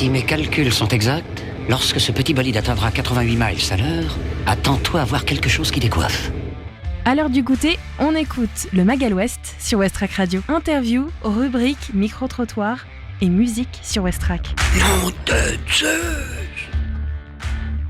Si mes calculs sont exacts, lorsque ce petit bolide atteindra 88 miles à l'heure, attends-toi à voir quelque chose qui décoiffe. À l'heure du goûter, on écoute le Magal West sur Westrack Radio. Interview, rubrique, micro-trottoir et musique sur Westrack. Nom de Zeus!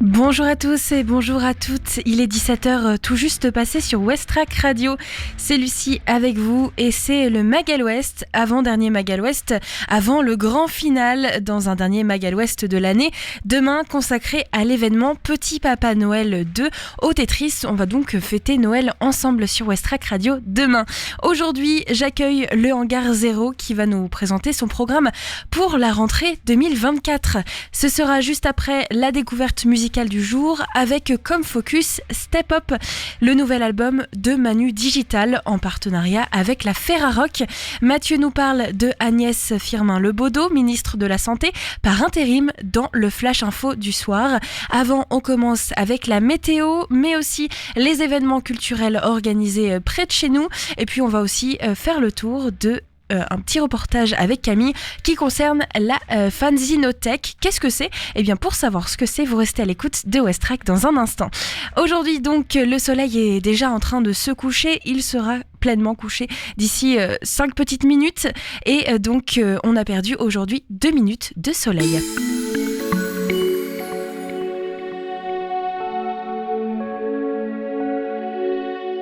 Bonjour à tous et bonjour à toutes, il est 17h tout juste passé sur Westrack Radio. C'est Lucie avec vous et c'est le Magal West, avant-dernier Magal West, avant le grand final dans un dernier Magal West de l'année. Demain consacré à l'événement Petit Papa Noël 2 au Tetris. On va donc fêter Noël ensemble sur Westrack Radio demain. Aujourd'hui, j'accueille le Hangar 0 qui va nous présenter son programme pour la rentrée 2024. Ce sera juste après la découverte musicale du jour avec comme focus Step Up, le nouvel album de Manu Digital en partenariat avec la Ferrarock. Mathieu nous parle de Agnès Firmin-Lebaudot, ministre de la Santé par intérim dans le Flash Info du soir. Avant, on commence avec la météo, mais aussi les événements culturels organisés près de chez nous. Et puis on va aussi faire le tour de un petit reportage avec Camille qui concerne la Fanzinothèque. Qu'est-ce que c'est ? Eh bien, pour savoir ce que c'est, vous restez à l'écoute de Westrack dans un instant. Aujourd'hui, donc, le soleil est déjà en train de se coucher. Il sera pleinement couché d'ici 5 petites minutes. Et donc, on a perdu aujourd'hui 2 minutes de soleil.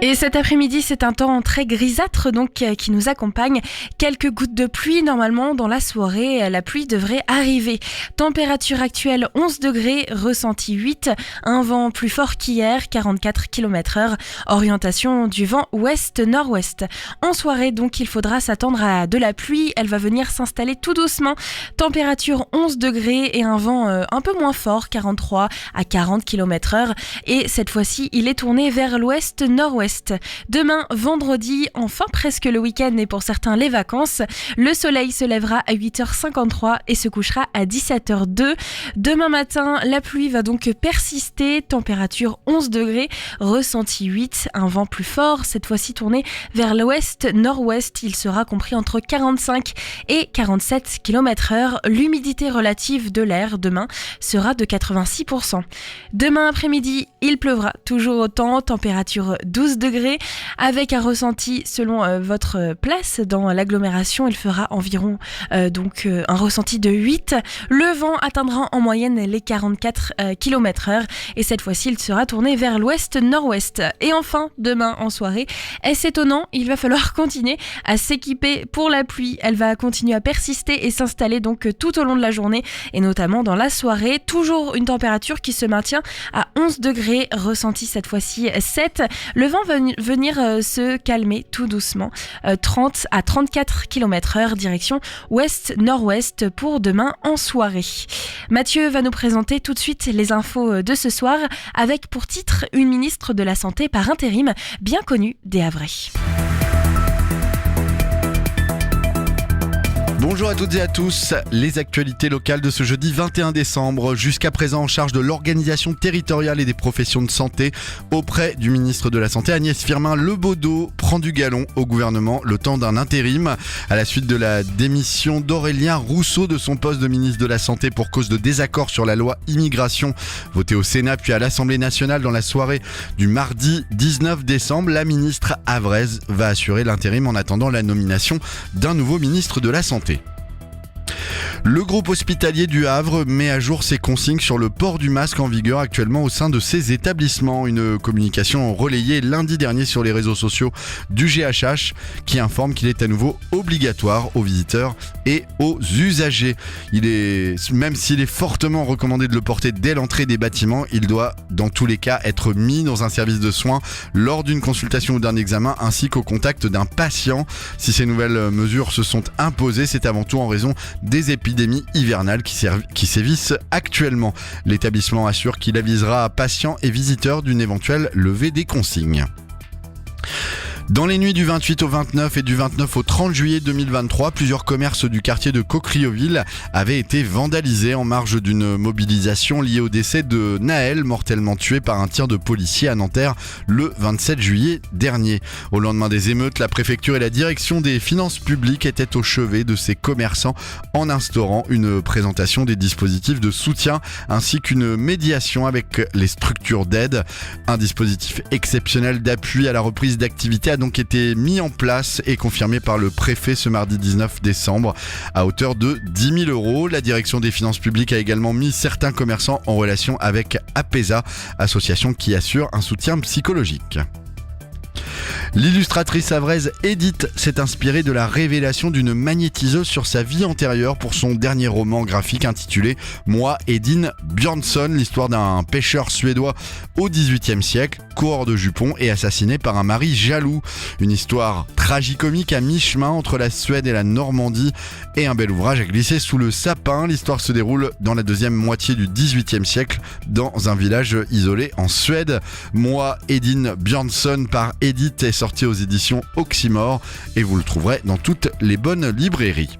Et cet après-midi, c'est un temps très grisâtre donc qui nous accompagne. Quelques gouttes de pluie normalement dans la soirée. La pluie devrait arriver. Température actuelle 11 degrés, ressenti 8. Un vent plus fort qu'hier, 44 km/h. Orientation du vent ouest-nord-ouest. En soirée donc, il faudra s'attendre à de la pluie. Elle va venir s'installer tout doucement. Température 11 degrés et un vent un peu moins fort, 43 à 40 km/h. Et cette fois-ci, il est tourné vers l'ouest-nord-ouest. Demain, vendredi, enfin presque le week-end et pour certains les vacances, le soleil se lèvera à 8h53 et se couchera à 17h02. Demain matin, la pluie va donc persister, température 11 degrés, ressenti 8, un vent plus fort, cette fois-ci tourné vers l'ouest-nord-ouest, il sera compris entre 45 et 47 km/h. L'humidité relative de l'air demain sera de 86%. Demain après-midi, il pleuvra toujours autant, température 12 degrés, avec un ressenti selon votre place dans l'agglomération, il fera environ un ressenti de 8. Le vent atteindra en moyenne les 44 km/h et cette fois-ci il sera tourné vers l'ouest-nord-ouest. Et enfin, demain en soirée, est-ce étonnant, il va falloir continuer à s'équiper pour la pluie. Elle va continuer à persister et s'installer donc tout au long de la journée et notamment dans la soirée. Toujours une température qui se maintient à 11 degrés, ressenti cette fois-ci 7. Le vent va venir se calmer tout doucement, 30 à 34 km/h, direction ouest-nord-ouest pour demain en soirée. Mathieu va nous présenter tout de suite les infos de ce soir, avec pour titre une ministre de la Santé par intérim bien connue des Havrais. Bonjour à toutes et à tous, les actualités locales de ce jeudi 21 décembre, jusqu'à présent en charge de l'organisation territoriale et des professions de santé auprès du ministre de la Santé, Agnès Firmin-Lebaudot prend du galon au gouvernement le temps d'un intérim. À la suite de la démission d'Aurélien Rousseau de son poste de ministre de la Santé pour cause de désaccord sur la loi immigration votée au Sénat puis à l'Assemblée nationale dans la soirée du mardi 19 décembre, la ministre havraise va assurer l'intérim en attendant la nomination d'un nouveau ministre de la Santé. Le groupe hospitalier du Havre met à jour ses consignes sur le port du masque en vigueur actuellement au sein de ses établissements. Une communication relayée lundi dernier sur les réseaux sociaux du GHH qui informe qu'il est à nouveau obligatoire aux visiteurs et aux usagers. Même s'il est fortement recommandé de le porter dès l'entrée des bâtiments, il doit dans tous les cas être mis dans un service de soins lors d'une consultation ou d'un examen ainsi qu'au contact d'un patient. Si ces nouvelles mesures se sont imposées, c'est avant tout en raison des épidémies hivernales qui sévissent actuellement. L'établissement assure qu'il avisera patients et visiteurs d'une éventuelle levée des consignes. Dans les nuits du 28 au 29 et du 29 au 30 juillet 2023, plusieurs commerces du quartier de Cocrioville avaient été vandalisés en marge d'une mobilisation liée au décès de Naël, mortellement tué par un tir de policier à Nanterre le 27 juillet dernier. Au lendemain des émeutes, la préfecture et la direction des finances publiques étaient au chevet de ces commerçants en instaurant une présentation des dispositifs de soutien ainsi qu'une médiation avec les structures d'aide. Un dispositif exceptionnel d'appui à la reprise d'activité a donc été mis en place et confirmé par le préfet ce mardi 19 décembre à hauteur de 10 000 €. La direction des finances publiques a également mis certains commerçants en relation avec APESA, association qui assure un soutien psychologique. L'illustratrice havraise Edith s'est inspirée de la révélation d'une magnétiseuse sur sa vie antérieure pour son dernier roman graphique intitulé Moi, Edin Björnsson, l'histoire d'un pêcheur suédois au XVIIIe siècle, coureur de jupons et assassiné par un mari jaloux. Une histoire tragicomique à mi-chemin entre la Suède et la Normandie et un bel ouvrage à glisser sous le sapin. L'histoire se déroule dans la deuxième moitié du XVIIIe siècle dans un village isolé en Suède. Moi, Edin Björnsson par Edith est sorti aux éditions Oxymore et vous le trouverez dans toutes les bonnes librairies.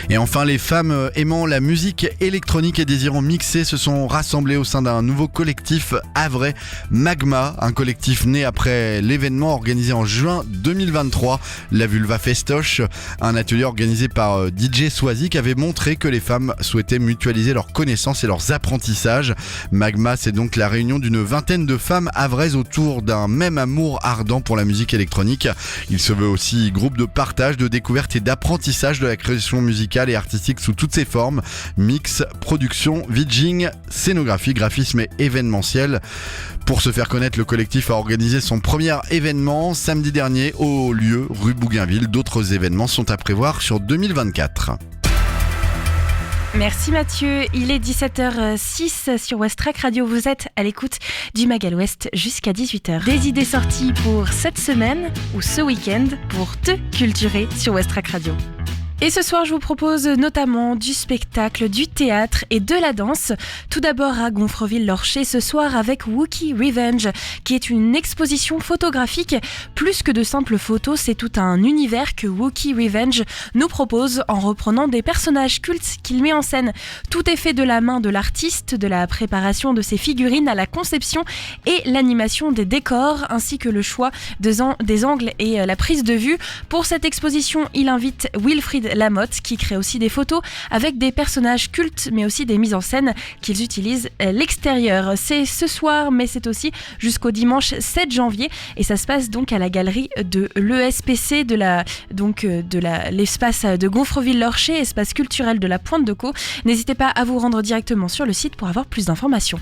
Et enfin, les femmes aimant la musique électronique et désirant mixer se sont rassemblées au sein d'un nouveau collectif havrais, Magma, un collectif né après l'événement organisé en juin 2023, la Vulva Festoche, un atelier organisé par DJ Swazik avait montré que les femmes souhaitaient mutualiser leurs connaissances et leurs apprentissages. Magma, c'est donc la réunion d'une vingtaine de femmes havraises autour d'un même amour ardent pour la musique électronique. Il se veut aussi groupe de partage, de découverte et d'apprentissage de la création musicale et artistique sous toutes ses formes, mix, production, VJing, scénographie, graphisme et événementiel. Pour se faire connaître, le collectif a organisé son premier événement samedi dernier au lieu rue Bougainville. D'autres événements sont à prévoir sur 2024. Merci Mathieu, il est 17h06 sur Westrack Radio, vous êtes à l'écoute du Magal Ouest jusqu'à 18h. Des idées sorties pour cette semaine ou ce week-end pour te culturer sur Westrack Radio. Et ce soir, je vous propose notamment du spectacle, du théâtre et de la danse. Tout d'abord à Gonfreville-Lorcher ce soir avec Wookiee Revenge, qui est une exposition photographique. Plus que de simples photos, c'est tout un univers que Wookiee Revenge nous propose en reprenant des personnages cultes qu'il met en scène. Tout est fait de la main de l'artiste, de la préparation de ses figurines à la conception et l'animation des décors, ainsi que le choix des angles et la prise de vue. Pour cette exposition, il invite Wilfried Lamotte qui crée aussi des photos avec des personnages cultes mais aussi des mises en scène qu'ils utilisent à l'extérieur. C'est ce soir mais c'est aussi jusqu'au dimanche 7 janvier et ça se passe donc à la galerie de l'ESPC de l'espace de Gonfreville-Lorcher, espace culturel de la Pointe de Caux. N'hésitez pas à vous rendre directement sur le site pour avoir plus d'informations.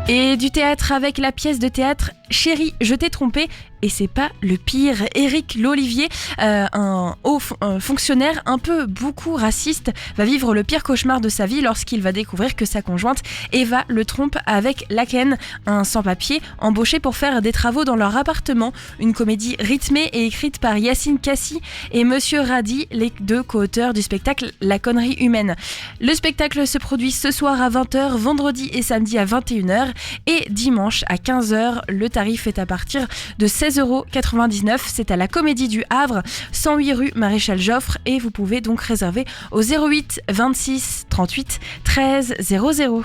Et du théâtre avec la pièce de théâtre Chérie, je t'ai trompé et c'est pas le pire. Éric Lolivier, un haut fonctionnaire un peu beaucoup raciste, va vivre le pire cauchemar de sa vie lorsqu'il va découvrir que sa conjointe Eva le trompe avec Laken, un sans-papier embauché pour faire des travaux dans leur appartement. Une comédie rythmée et écrite par Yacine Cassi et Monsieur Radi, les deux co-auteurs du spectacle La connerie humaine. Le spectacle se produit ce soir à 20h, vendredi et samedi à 21h et dimanche à 15h. Le tarif est à partir de 16,99 €. C'est à la Comédie du Havre, 108 rue Maréchal Joffre et vous pouvez donc réserver au 08 26 38 13 00.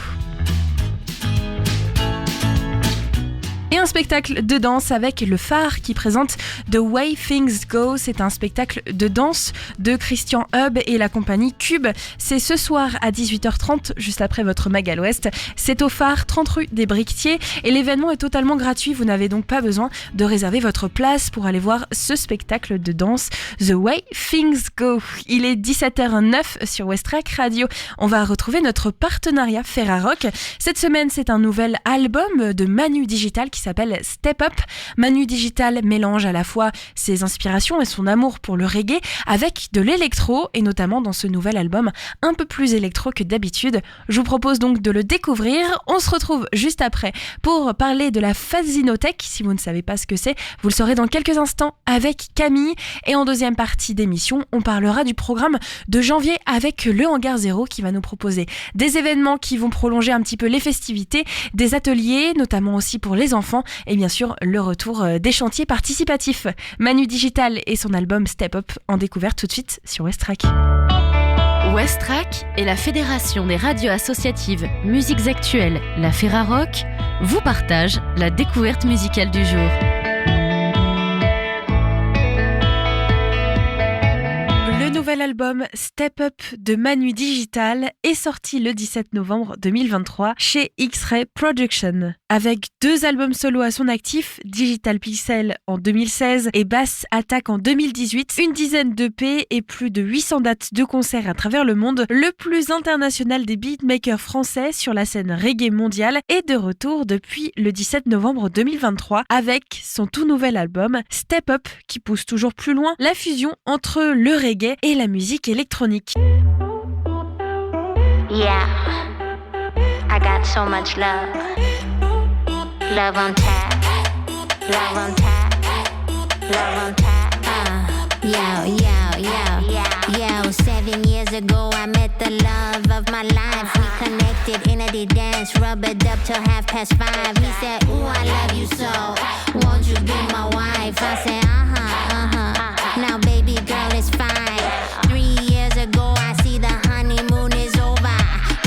Et un spectacle de danse avec Le Phare qui présente The Way Things Go. C'est un spectacle de danse de Christian Hub et la compagnie Cube. C'est ce soir à 18h30, juste après votre Magal Ouest. C'est au Phare, 30 rue des Briquetiers. Et l'événement est totalement gratuit. Vous n'avez donc pas besoin de réserver votre place pour aller voir ce spectacle de danse The Way Things Go. Il est 17h09 sur Westrack Radio. On va retrouver notre partenariat Ferrarock. Cette semaine, c'est un nouvel album de Manu Digital qui qui s'appelle Step Up. Manu Digital mélange à la fois ses inspirations et son amour pour le reggae avec de l'électro, et notamment dans ce nouvel album un peu plus électro que d'habitude. Je vous propose donc de le découvrir. On se retrouve juste après pour parler de la Phasinothèque. Si vous ne savez pas ce que c'est, vous le saurez dans quelques instants avec Camille. Et en deuxième partie d'émission, on parlera du programme de janvier avec le Hangar Zéro qui va nous proposer des événements qui vont prolonger un petit peu les festivités, des ateliers, notamment aussi pour les enfants, et bien sûr le retour des chantiers participatifs. Manu Digital et son album Step Up en découverte tout de suite sur Westrack. Westrack et la Fédération des radios associatives Musiques Actuelles, la Ferrarock, vous partagent la découverte musicale du jour. Le nouvel album Step Up de Manu Digital est sorti le 17 novembre 2023 chez X-Ray Production. Avec 2 albums solo à son actif, Digital Pixel en 2016 et Bass Attack en 2018, une dizaine d'EP et plus de 800 dates de concerts à travers le monde, le plus international des beatmakers français sur la scène reggae mondiale est de retour depuis le 17 novembre 2023 avec son tout nouvel album Step Up qui pousse toujours plus loin la fusion entre le reggae et la musique électronique. Yeah, I got so much love. Love on tap, love on tap, love on tap. Yo, 7 years ago I met the love of my life. We connected in a dance, rubbed up till 5:30. He said, ooh, I love you so, won't you be my wife? I said, now baby girl it's fine. 3 years ago I see the honeymoon is over.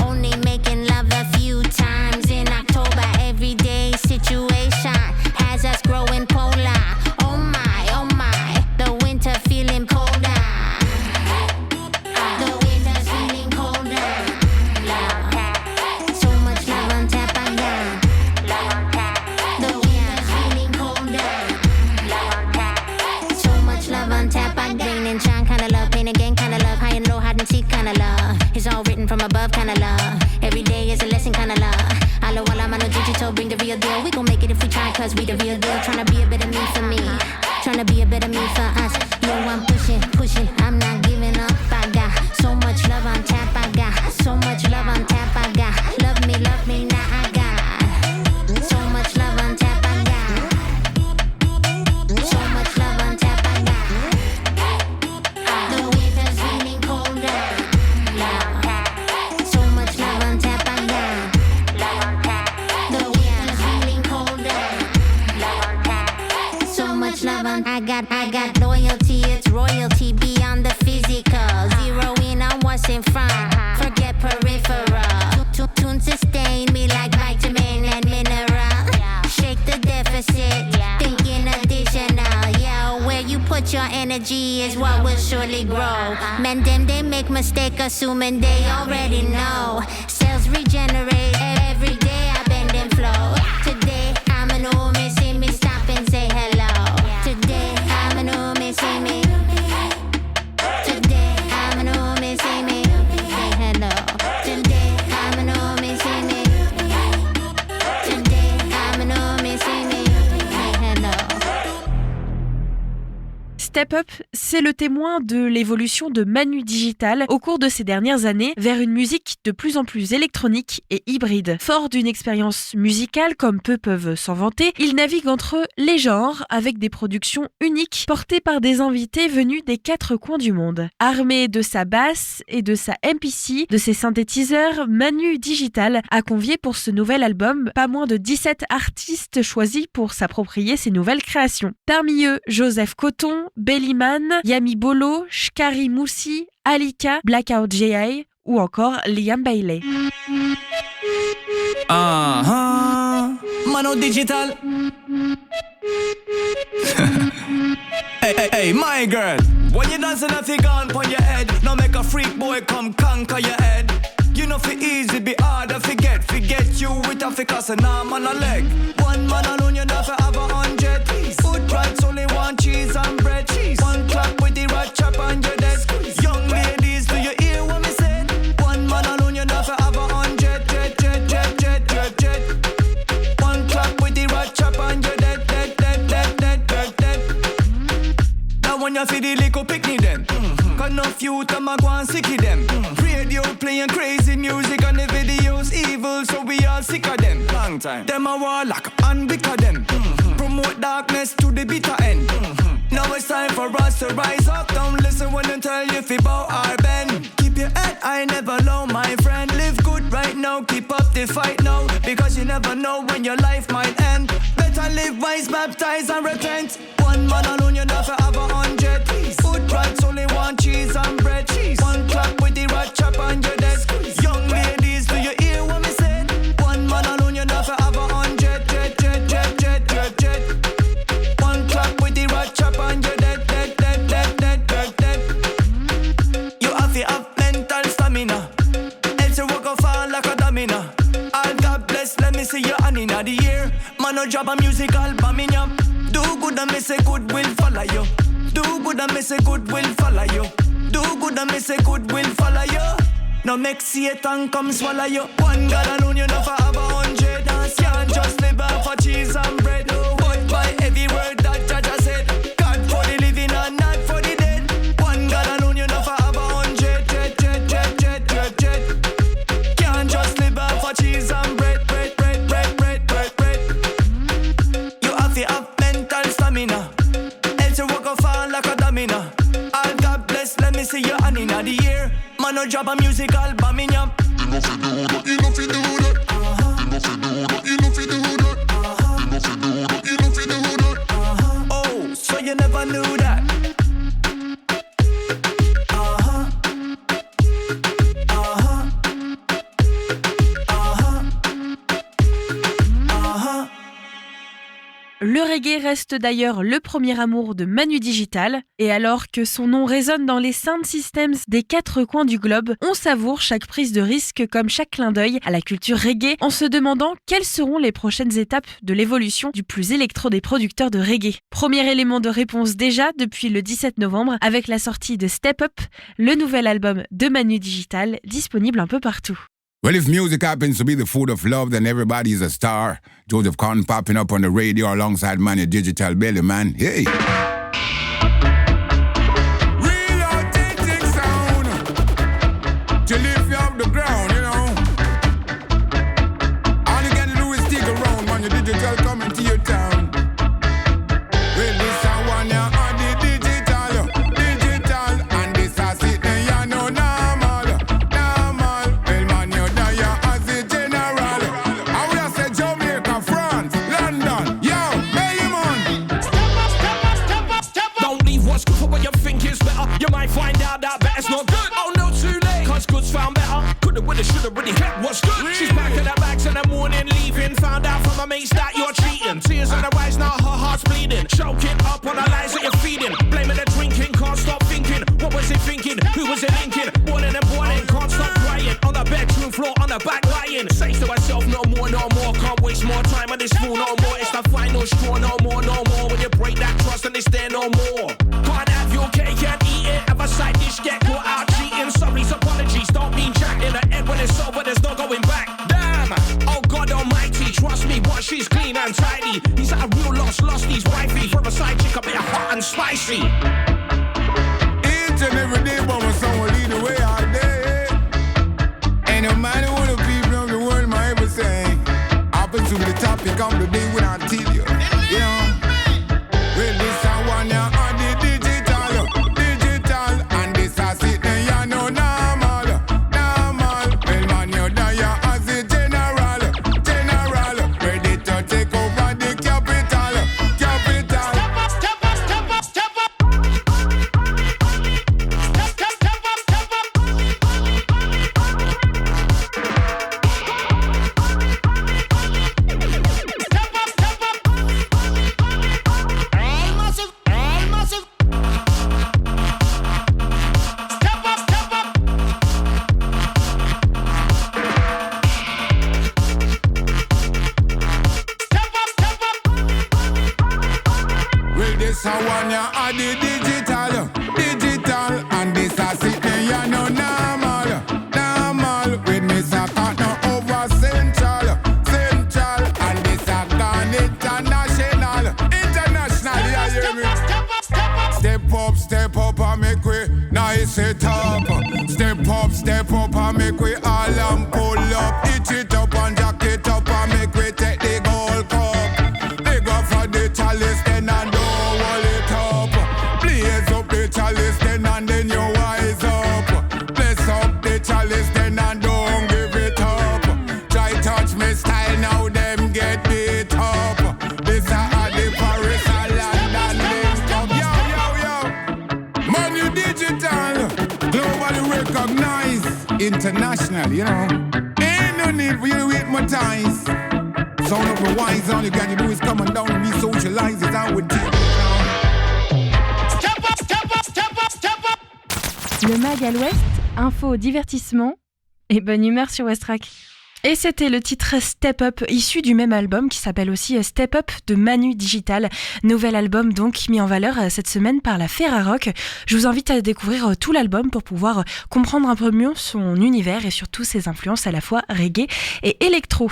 Only making love a few times in October. Everyday situation has us growing polar. Oh my, the winter feeling colder. The winter's feeling colder. So much love on tap I got. The winter's feeling colder. So much love on tap I got. Rain and shine kinda love, pain again kinda love, high and low, hide and seek kinda love. It's all written from above kinda love. Every day is a lesson kinda love. Alo wala mano digital, bring the real deal. We gon' make it if we try, cause we the real deal. Tryna be a better me for me, tryna be a better me for us. Yo, I'm pushing, I'm not giving up. I got so much love on tap, I got so much love on tap, I got love me now, I got so much love on tap, I got so much love on tap, I got the winter's feeling colder. So much love on tap, I got the winter's feeling colder. So much love on I got loyalty, it's royalty beyond the physical. Zero in on what's in front, forget peripheral. Tune sustain me like vitamin and mineral. Shake the deficit, thinking additional. Yo, where you put your energy is what will surely grow. Men them they make mistake assuming they already know. Cells regenerate every day, I bend and flow. Today I'm an woman, see me stop and say hello. Today I'm an woman, see me. Today I'm an woman, see me. Say hello. Today I'm an woman, see me. Today I'm an woman, see me. Say hello. Step Up, c'est le témoin de l'évolution de Manu Digital au cours de ces dernières années vers une musique de plus en plus électronique et hybride. Fort d'une expérience musicale comme peu peuvent s'en vanter, il navigue entre les genres avec des productions uniques portées par des invités venus des 4 coins du monde. Armé de sa basse et de sa MPC, de ses synthétiseurs, Manu Digital a convié pour ce nouvel album pas moins de 17 artistes choisis pour s'approprier ses nouvelles créations. Parmi eux, Joseph Coton, Bellyman, Yami Bolo, Shkari Moussi, Alika, Blackout J.I. ou encore Liam Bailey. Manu Digital. hey, my girl. When you dance nothing gone on your head. Now make a freak boy come conquer your head. You know fi easy, be harder forget you with a ficus and arm on a leg. One man alone you never have 100. Food rights only one cheese and bread. One clap with the rat chop on your desk. Young ladies, do you hear what me said? One man alone you never have 100. Jet. One clap with the rat chop on when you feel the little picnic them. Cause enough youth and go and sicky them. Radio playing crazy music and the videos evil, so we all sick of them. Long time. Them a warlock and wick of them. Promote darkness to the bitter end. Now it's time for us to rise up. Don't listen when they tell you fi bow or bend. Keep your head high, never low, my friend. Live good right now, keep up the fight now. Because you never know when your life might end. Better live wise, baptize and repent. One man alone, you never have 100. Food rats only want cheese and bread. One clap with the rat chop on your desk. Young ladies, do you hear what me said? One man alone, you never have 100. Jet. One clap with the rat chop on your dead. You have to have mental stamina. Else you walk fall like a domino. All God bless, let me see your hand in the year. Man, no job a music album in ya. Do good and me say good will follow you. Do good and me say good will follow you. Do good and me say good will follow you. No make Satan come swallow you. One God alone you never have 100. Can't just live off for cheese and bread. But by every word that Jaja said, God for the living and not for the dead. One God alone you never have 100. Jet. Can't just live off for cheese and bread. You have to have mental stamina. Else you walk fall like a domino. All God bless, let me see your hand in the year. Man, no drop a music album in ya. You know fi do that. Oh, so you never knew that. Le reggae reste d'ailleurs le premier amour de Manu Digital, et alors que son nom résonne dans les sound systems des 4 coins du globe, on savoure chaque prise de risque comme chaque clin d'œil à la culture reggae en se demandant quelles seront les prochaines étapes de l'évolution du plus électro des producteurs de reggae. Premier élément de réponse déjà depuis le 17 novembre avec la sortie de Step Up, le nouvel album de Manu Digital disponible un peu partout. Well, if music happens to be the food of love, then everybody's a star. Joseph Kahn popping up on the radio alongside Manu Digital Belly, man. Hey! Real authentic sound to lift you off the ground, you know. All you gotta do is stick around, Manu Digital coming to your town. Well, this I want ya on the digital, and this I sit there, you know, normal. Well, man, you die as a general. I would have said Jamaica, France, London, yo, Belly man. Step up. Don't leave what's good for what you think is better. You might find out that better's not good. Oh, no, too late. Cause good's found better. Coulda, woulda, shoulda, really hit what's good. She's back in her bags in the morning, leaving. Found out from her mates that you're cheating. Tears on her eyes, now her heart's bleeding. Choking up on the lies that you're feeding. Blaming the drinking, can't stop thinking. What was he thinking? Who was it linking? Boiling and boiling, can't stop crying. On the bedroom floor, on the back lying. Says to herself, no more. Can't waste more time on this fool, no more. It's the final straw, no more. When you break that trust, and it's there no more. Can't have your cake and eat it. Have a side dish, get caught out cheating. Sorry, apologies, don't mean jack. In the end when it's over, there's no going back. Damn, oh God almighty, trust me, but she's clean and tidy. He's at a real lost his wifey. From a side chick, a bit hot and spicy. Each and every day, but my son will lead the way all day. And no matter what the people of the world might ever say, happens to the topic of the day when I tell you. You know, well, this I want ya on the digital, and this I sit there, you know, normal. Well, man, you die as a general, ready to take over the capital. Step up. step up and make we nice it up. Step up and make we all and pull up. Itch it up and jack it up and make we take the gold cup. They go for the chalice then and don't hold it up. Blaze up the chalice then and then you wise up. Bless up the chalice then and don't give it up. Try touch me style now them get beat up. This are the Paris and London link up. Yo. Man you digital, globally recognized, international, you know. Ain't no need for you to wait my ties. Sound up the wise, all you gotta do is come on down and be socialized. It's how we do it. Le Mag à l'Ouest, info, divertissement et bonne humeur sur Westrack. Et c'était le titre Step Up, issu du même album qui s'appelle aussi Step Up de Manu Digital. Nouvel album donc mis en valeur cette semaine par la Ferrarock. Je vous invite à découvrir tout l'album pour pouvoir comprendre un peu mieux son univers et surtout ses influences à la fois reggae et électro.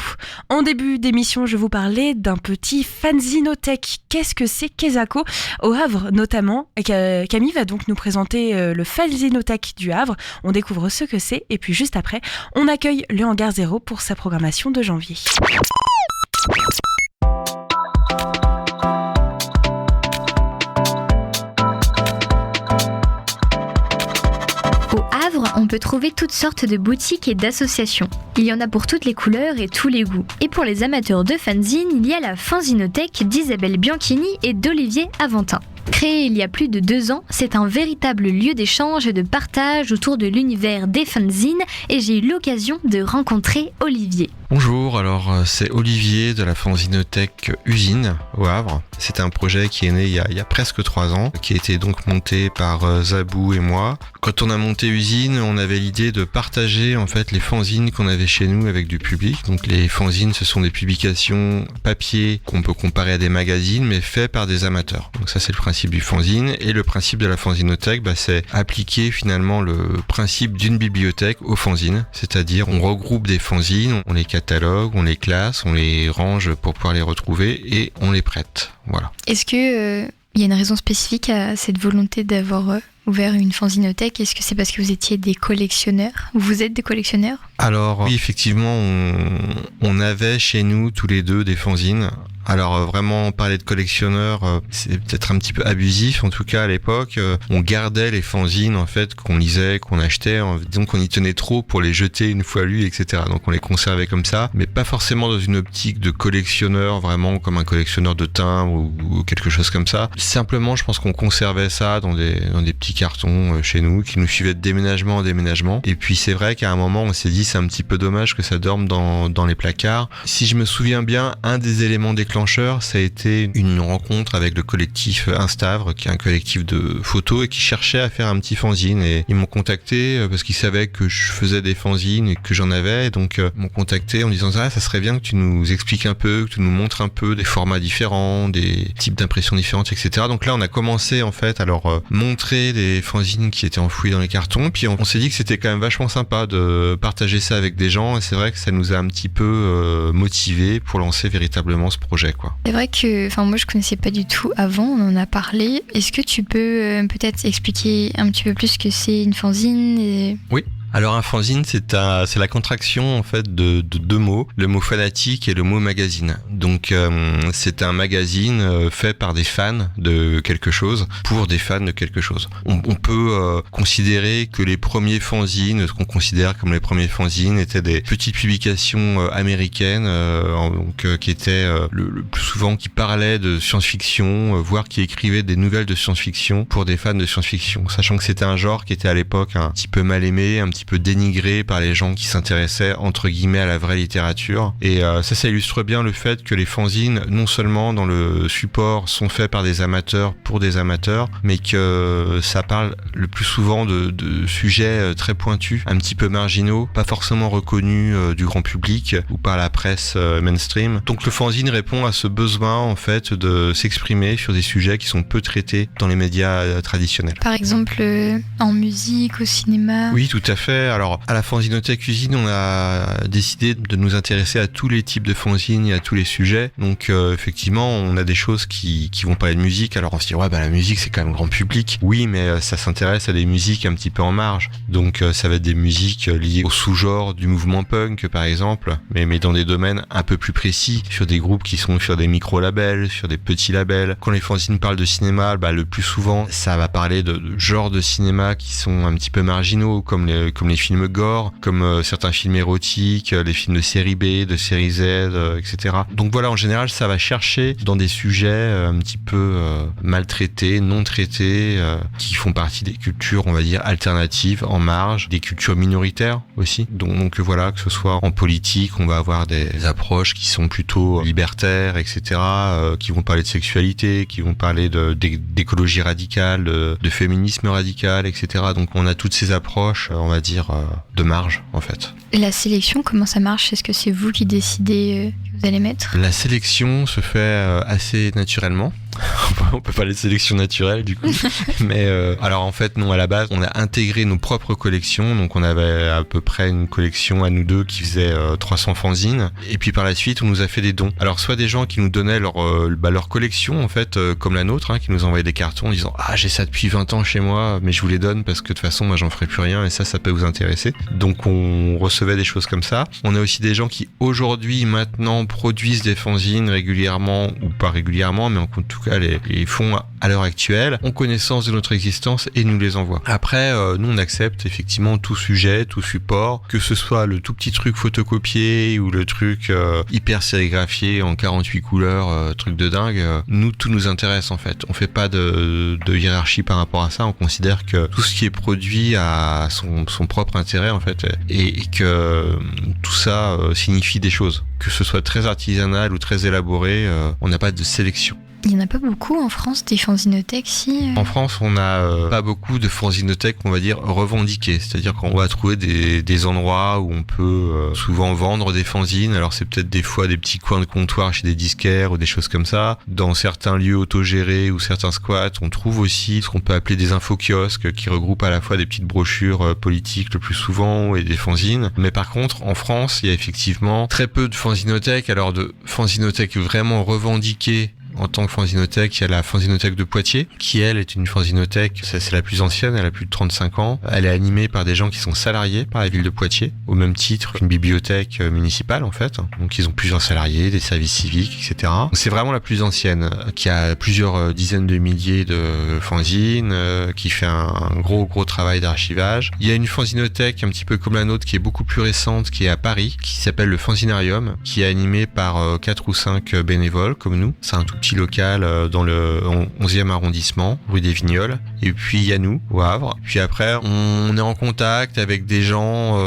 En début d'émission, je vous parlais d'un petit fanzinothèque. Qu'est-ce que c'est Kesako au Havre notamment? Camille va donc nous présenter le fanzinothèque du Havre. On découvre ce que c'est et puis juste après, on accueille le Hangar Zéro pour sa programmation de janvier. Au Havre, on peut trouver toutes sortes de boutiques et d'associations. Il y en a pour toutes les couleurs et tous les goûts. Et pour les amateurs de fanzine, il y a la fanzinothèque d'Isabelle Bianchini et d'Olivier Aventin. Créé il y a plus de 2 ans, c'est un véritable lieu d'échange et de partage autour de l'univers des fanzines et j'ai eu l'occasion de rencontrer Olivier. Bonjour, alors c'est Olivier de la fanzinothèque Usine au Havre. C'est un projet qui est né il y a presque 3 ans, qui a été donc monté par Zabou et moi. Quand on a monté Usine, on avait l'idée de partager en fait les fanzines qu'on avait chez nous avec du public. Donc les fanzines, ce sont des publications papier qu'on peut comparer à des magazines, mais faits par des amateurs. Donc ça c'est le principe du fanzine. Et le principe de la fanzinothèque, c'est appliquer finalement le principe d'une bibliothèque aux fanzines. C'est-à-dire on regroupe des fanzines, on les catalogue, on les classe, on les range pour pouvoir les retrouver et on les prête. Voilà. Est-ce que y a une raison spécifique à cette volonté d'avoir ouvert une fanzinothèque? Est-ce que c'est parce que vous étiez des collectionneurs? Vous êtes des collectionneurs? Alors oui, effectivement, on avait chez nous tous les deux des fanzines. Alors vraiment parler de collectionneurs, c'est peut-être un petit peu abusif. En tout cas à l'époque, on gardait les fanzines en fait qu'on lisait, qu'on achetait. Disons qu'on y tenait trop pour les jeter une fois lus, etc. Donc on les conservait comme ça, mais pas forcément dans une optique de collectionneur, vraiment comme un collectionneur de timbres ou quelque chose comme ça. Simplement, je pense qu'on conservait ça dans des petits cartons chez nous, qui nous suivaient de déménagement en déménagement. Et puis c'est vrai qu'à un moment, on s'est dit c'est un petit peu dommage que ça dorme dans les placards. Si je me souviens bien, un des éléments déclencheurs, ça a été une rencontre avec le collectif Instavre, qui est un collectif de photos et qui cherchait à faire un petit fanzine. Et ils m'ont contacté parce qu'ils savaient que je faisais des fanzines et que j'en avais. Et donc ils m'ont contacté en disant ça serait bien que tu nous expliques un peu, que tu nous montres un peu des formats différents, des types d'impressions différentes, etc. Donc là on a commencé en fait à leur montrer des fanzines qui étaient enfouies dans les cartons. Puis on s'est dit que c'était quand même vachement sympa de partager ça avec des gens. Et c'est vrai que ça nous a un petit peu motivés pour lancer véritablement ce projet. C'est vrai que moi je connaissais pas du tout avant, on en a parlé. Est-ce que tu peux peut-être expliquer un petit peu plus ce que c'est une fanzine Oui. Alors un fanzine, c'est la contraction en fait de 2 mots, le mot fanatique et le mot magazine. Donc c'est un magazine fait par des fans de quelque chose pour des fans de quelque chose. On peut considérer que les premiers fanzines, ce qu'on considère comme les premiers fanzines, étaient des petites publications américaines, qui étaient le plus souvent qui parlaient de science-fiction, voire qui écrivaient des nouvelles de science-fiction pour des fans de science-fiction, sachant que c'était un genre qui était à l'époque un petit peu mal aimé, un petit peu dénigré par les gens qui s'intéressaient entre guillemets à la vraie littérature. Et ça illustre bien le fait que les fanzines, non seulement dans le support, sont faits par des amateurs pour des amateurs, mais que ça parle le plus souvent de sujets très pointus, un petit peu marginaux, pas forcément reconnus du grand public ou par la presse mainstream. Donc le fanzine répond à ce besoin en fait de s'exprimer sur des sujets qui sont peu traités dans les médias traditionnels. Par exemple en musique, au cinéma? Oui, tout à fait. fait, alors à la Fanzinothèque Usine, on a décidé de nous intéresser à tous les types de fanzines et à tous les sujets. Donc effectivement, on a des choses qui vont parler de musique. Alors on se dit la musique c'est quand même grand public. Oui, mais ça s'intéresse à des musiques un petit peu en marge. Donc ça va être des musiques liées au sous-genre du mouvement punk par exemple, mais dans des domaines un peu plus précis, sur des groupes qui sont sur des micro-labels, sur des petits labels. Quand les fanzines parlent de cinéma, le plus souvent ça va parler de genres de cinéma qui sont un petit peu marginaux, comme les films gore, comme certains films érotiques, les films de série B, de série Z, etc. Donc voilà, en général ça va chercher dans des sujets un petit peu maltraités, non traités, qui font partie des cultures, on va dire, alternatives, en marge, des cultures minoritaires aussi. Donc voilà, que ce soit en politique, on va avoir des approches qui sont plutôt libertaires, etc., qui vont parler de sexualité, qui vont parler d'écologie radicale, de féminisme radical, etc. Donc on a toutes ces approches, on va dire, de marge, en fait. La sélection, comment ça marche ? Est-ce que c'est vous qui décidez que vous allez mettre ? La sélection se fait assez naturellement. On peut parler de sélection naturelle du coup. Mais alors en fait non, à la base on a intégré nos propres collections. Donc on avait à peu près une collection à nous deux qui faisait 300 fanzines. Et puis par la suite on nous a fait des dons. Alors soit des gens qui nous donnaient leur collection en fait, comme la nôtre, qui nous envoyaient des cartons en disant j'ai ça depuis 20 ans chez moi, mais je vous les donne parce que de toute façon moi j'en ferai plus rien et ça peut vous intéresser. Donc on recevait des choses comme ça. On a aussi des gens qui aujourd'hui maintenant produisent des fanzines régulièrement ou pas régulièrement, mais en tout cas les font à l'heure actuelle, ont connaissance de notre existence et nous les envoient. Après, nous on accepte effectivement tout sujet, tout support, que ce soit le tout petit truc photocopié ou le truc hyper sérigraphié en 48 couleurs, truc de dingue. Nous, tout nous intéresse en fait. On fait pas de hiérarchie par rapport à ça. On considère que tout ce qui est produit a son propre intérêt en fait, et que tout ça signifie des choses. Que ce soit très artisanal ou très élaboré, on n'a pas de sélection. Il n'y en a pas beaucoup en France, des fanzinothèques, si En France, on n'a pas beaucoup de fanzinothèques, on va dire, revendiquées. C'est-à-dire qu'on va trouver des endroits où on peut souvent vendre des fanzines. Alors c'est peut-être des fois des petits coins de comptoir chez des disquaires ou des choses comme ça. Dans certains lieux autogérés ou certains squats, on trouve aussi ce qu'on peut appeler des infokiosques qui regroupent à la fois des petites brochures politiques le plus souvent et des fanzines. Mais par contre, en France, il y a effectivement très peu de fanzinothèques. Alors de fanzinothèques vraiment revendiquées en tant que fanzinothèque, il y a la fanzinothèque de Poitiers, qui elle est une fanzinothèque, c'est la plus ancienne, elle a plus de 35 ans. Elle est animée par des gens qui sont salariés par la ville de Poitiers, au même titre qu'une bibliothèque municipale en fait. Donc ils ont plusieurs salariés, des services civiques, etc. Donc, c'est vraiment la plus ancienne, qui a plusieurs dizaines de milliers de fanzines, qui fait un gros travail d'archivage. Il y a une fanzinothèque un petit peu comme la nôtre, qui est beaucoup plus récente, qui est à Paris, qui s'appelle le Fanzinarium, qui est animé par 4 ou 5 bénévoles comme nous. C'est un tout petit local dans le 11e arrondissement, rue des Vignoles. Et puis il y a nous, au Havre. Puis après, on est en contact avec des gens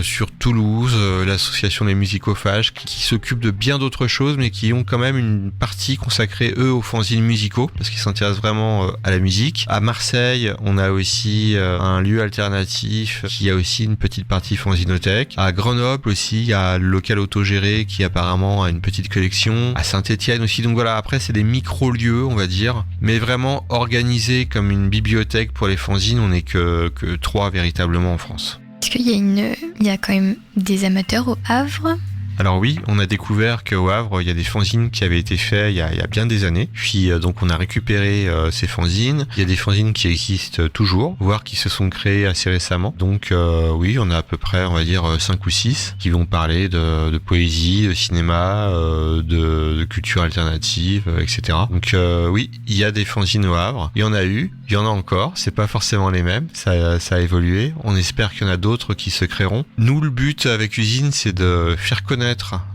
sur Toulouse, l'association des musicophages, qui s'occupent de bien d'autres choses, mais qui ont quand même une partie consacrée, eux, aux fanzines musicaux, parce qu'ils s'intéressent vraiment à la musique. À Marseille, on a aussi un lieu alternatif qui a aussi une petite partie fanzinothèque. À Grenoble aussi, il y a le local autogéré qui apparemment a une petite collection. À Saint-Étienne aussi. Donc voilà, après c'est des micro-lieux, on va dire, mais vraiment organisés comme une bibliothèque pour les fanzines, on n'est que 3 véritablement en France. Est-ce qu'il y a quand même des amateurs au Havre ? Alors oui, on a découvert qu'au Havre, il y a des fanzines qui avaient été faits il y a bien des années. Puis donc on a récupéré ces fanzines. Il y a des fanzines qui existent toujours, voire qui se sont créées assez récemment. Donc oui, on a à peu près, on va dire, 5 ou 6 qui vont parler de poésie, de cinéma, de culture alternative, etc. Donc oui, il y a des fanzines au Havre. Il y en a eu, il y en a encore. C'est pas forcément les mêmes. Ça a évolué. On espère qu'il y en a d'autres qui se créeront. Nous, le but avec Usine, c'est de faire connaître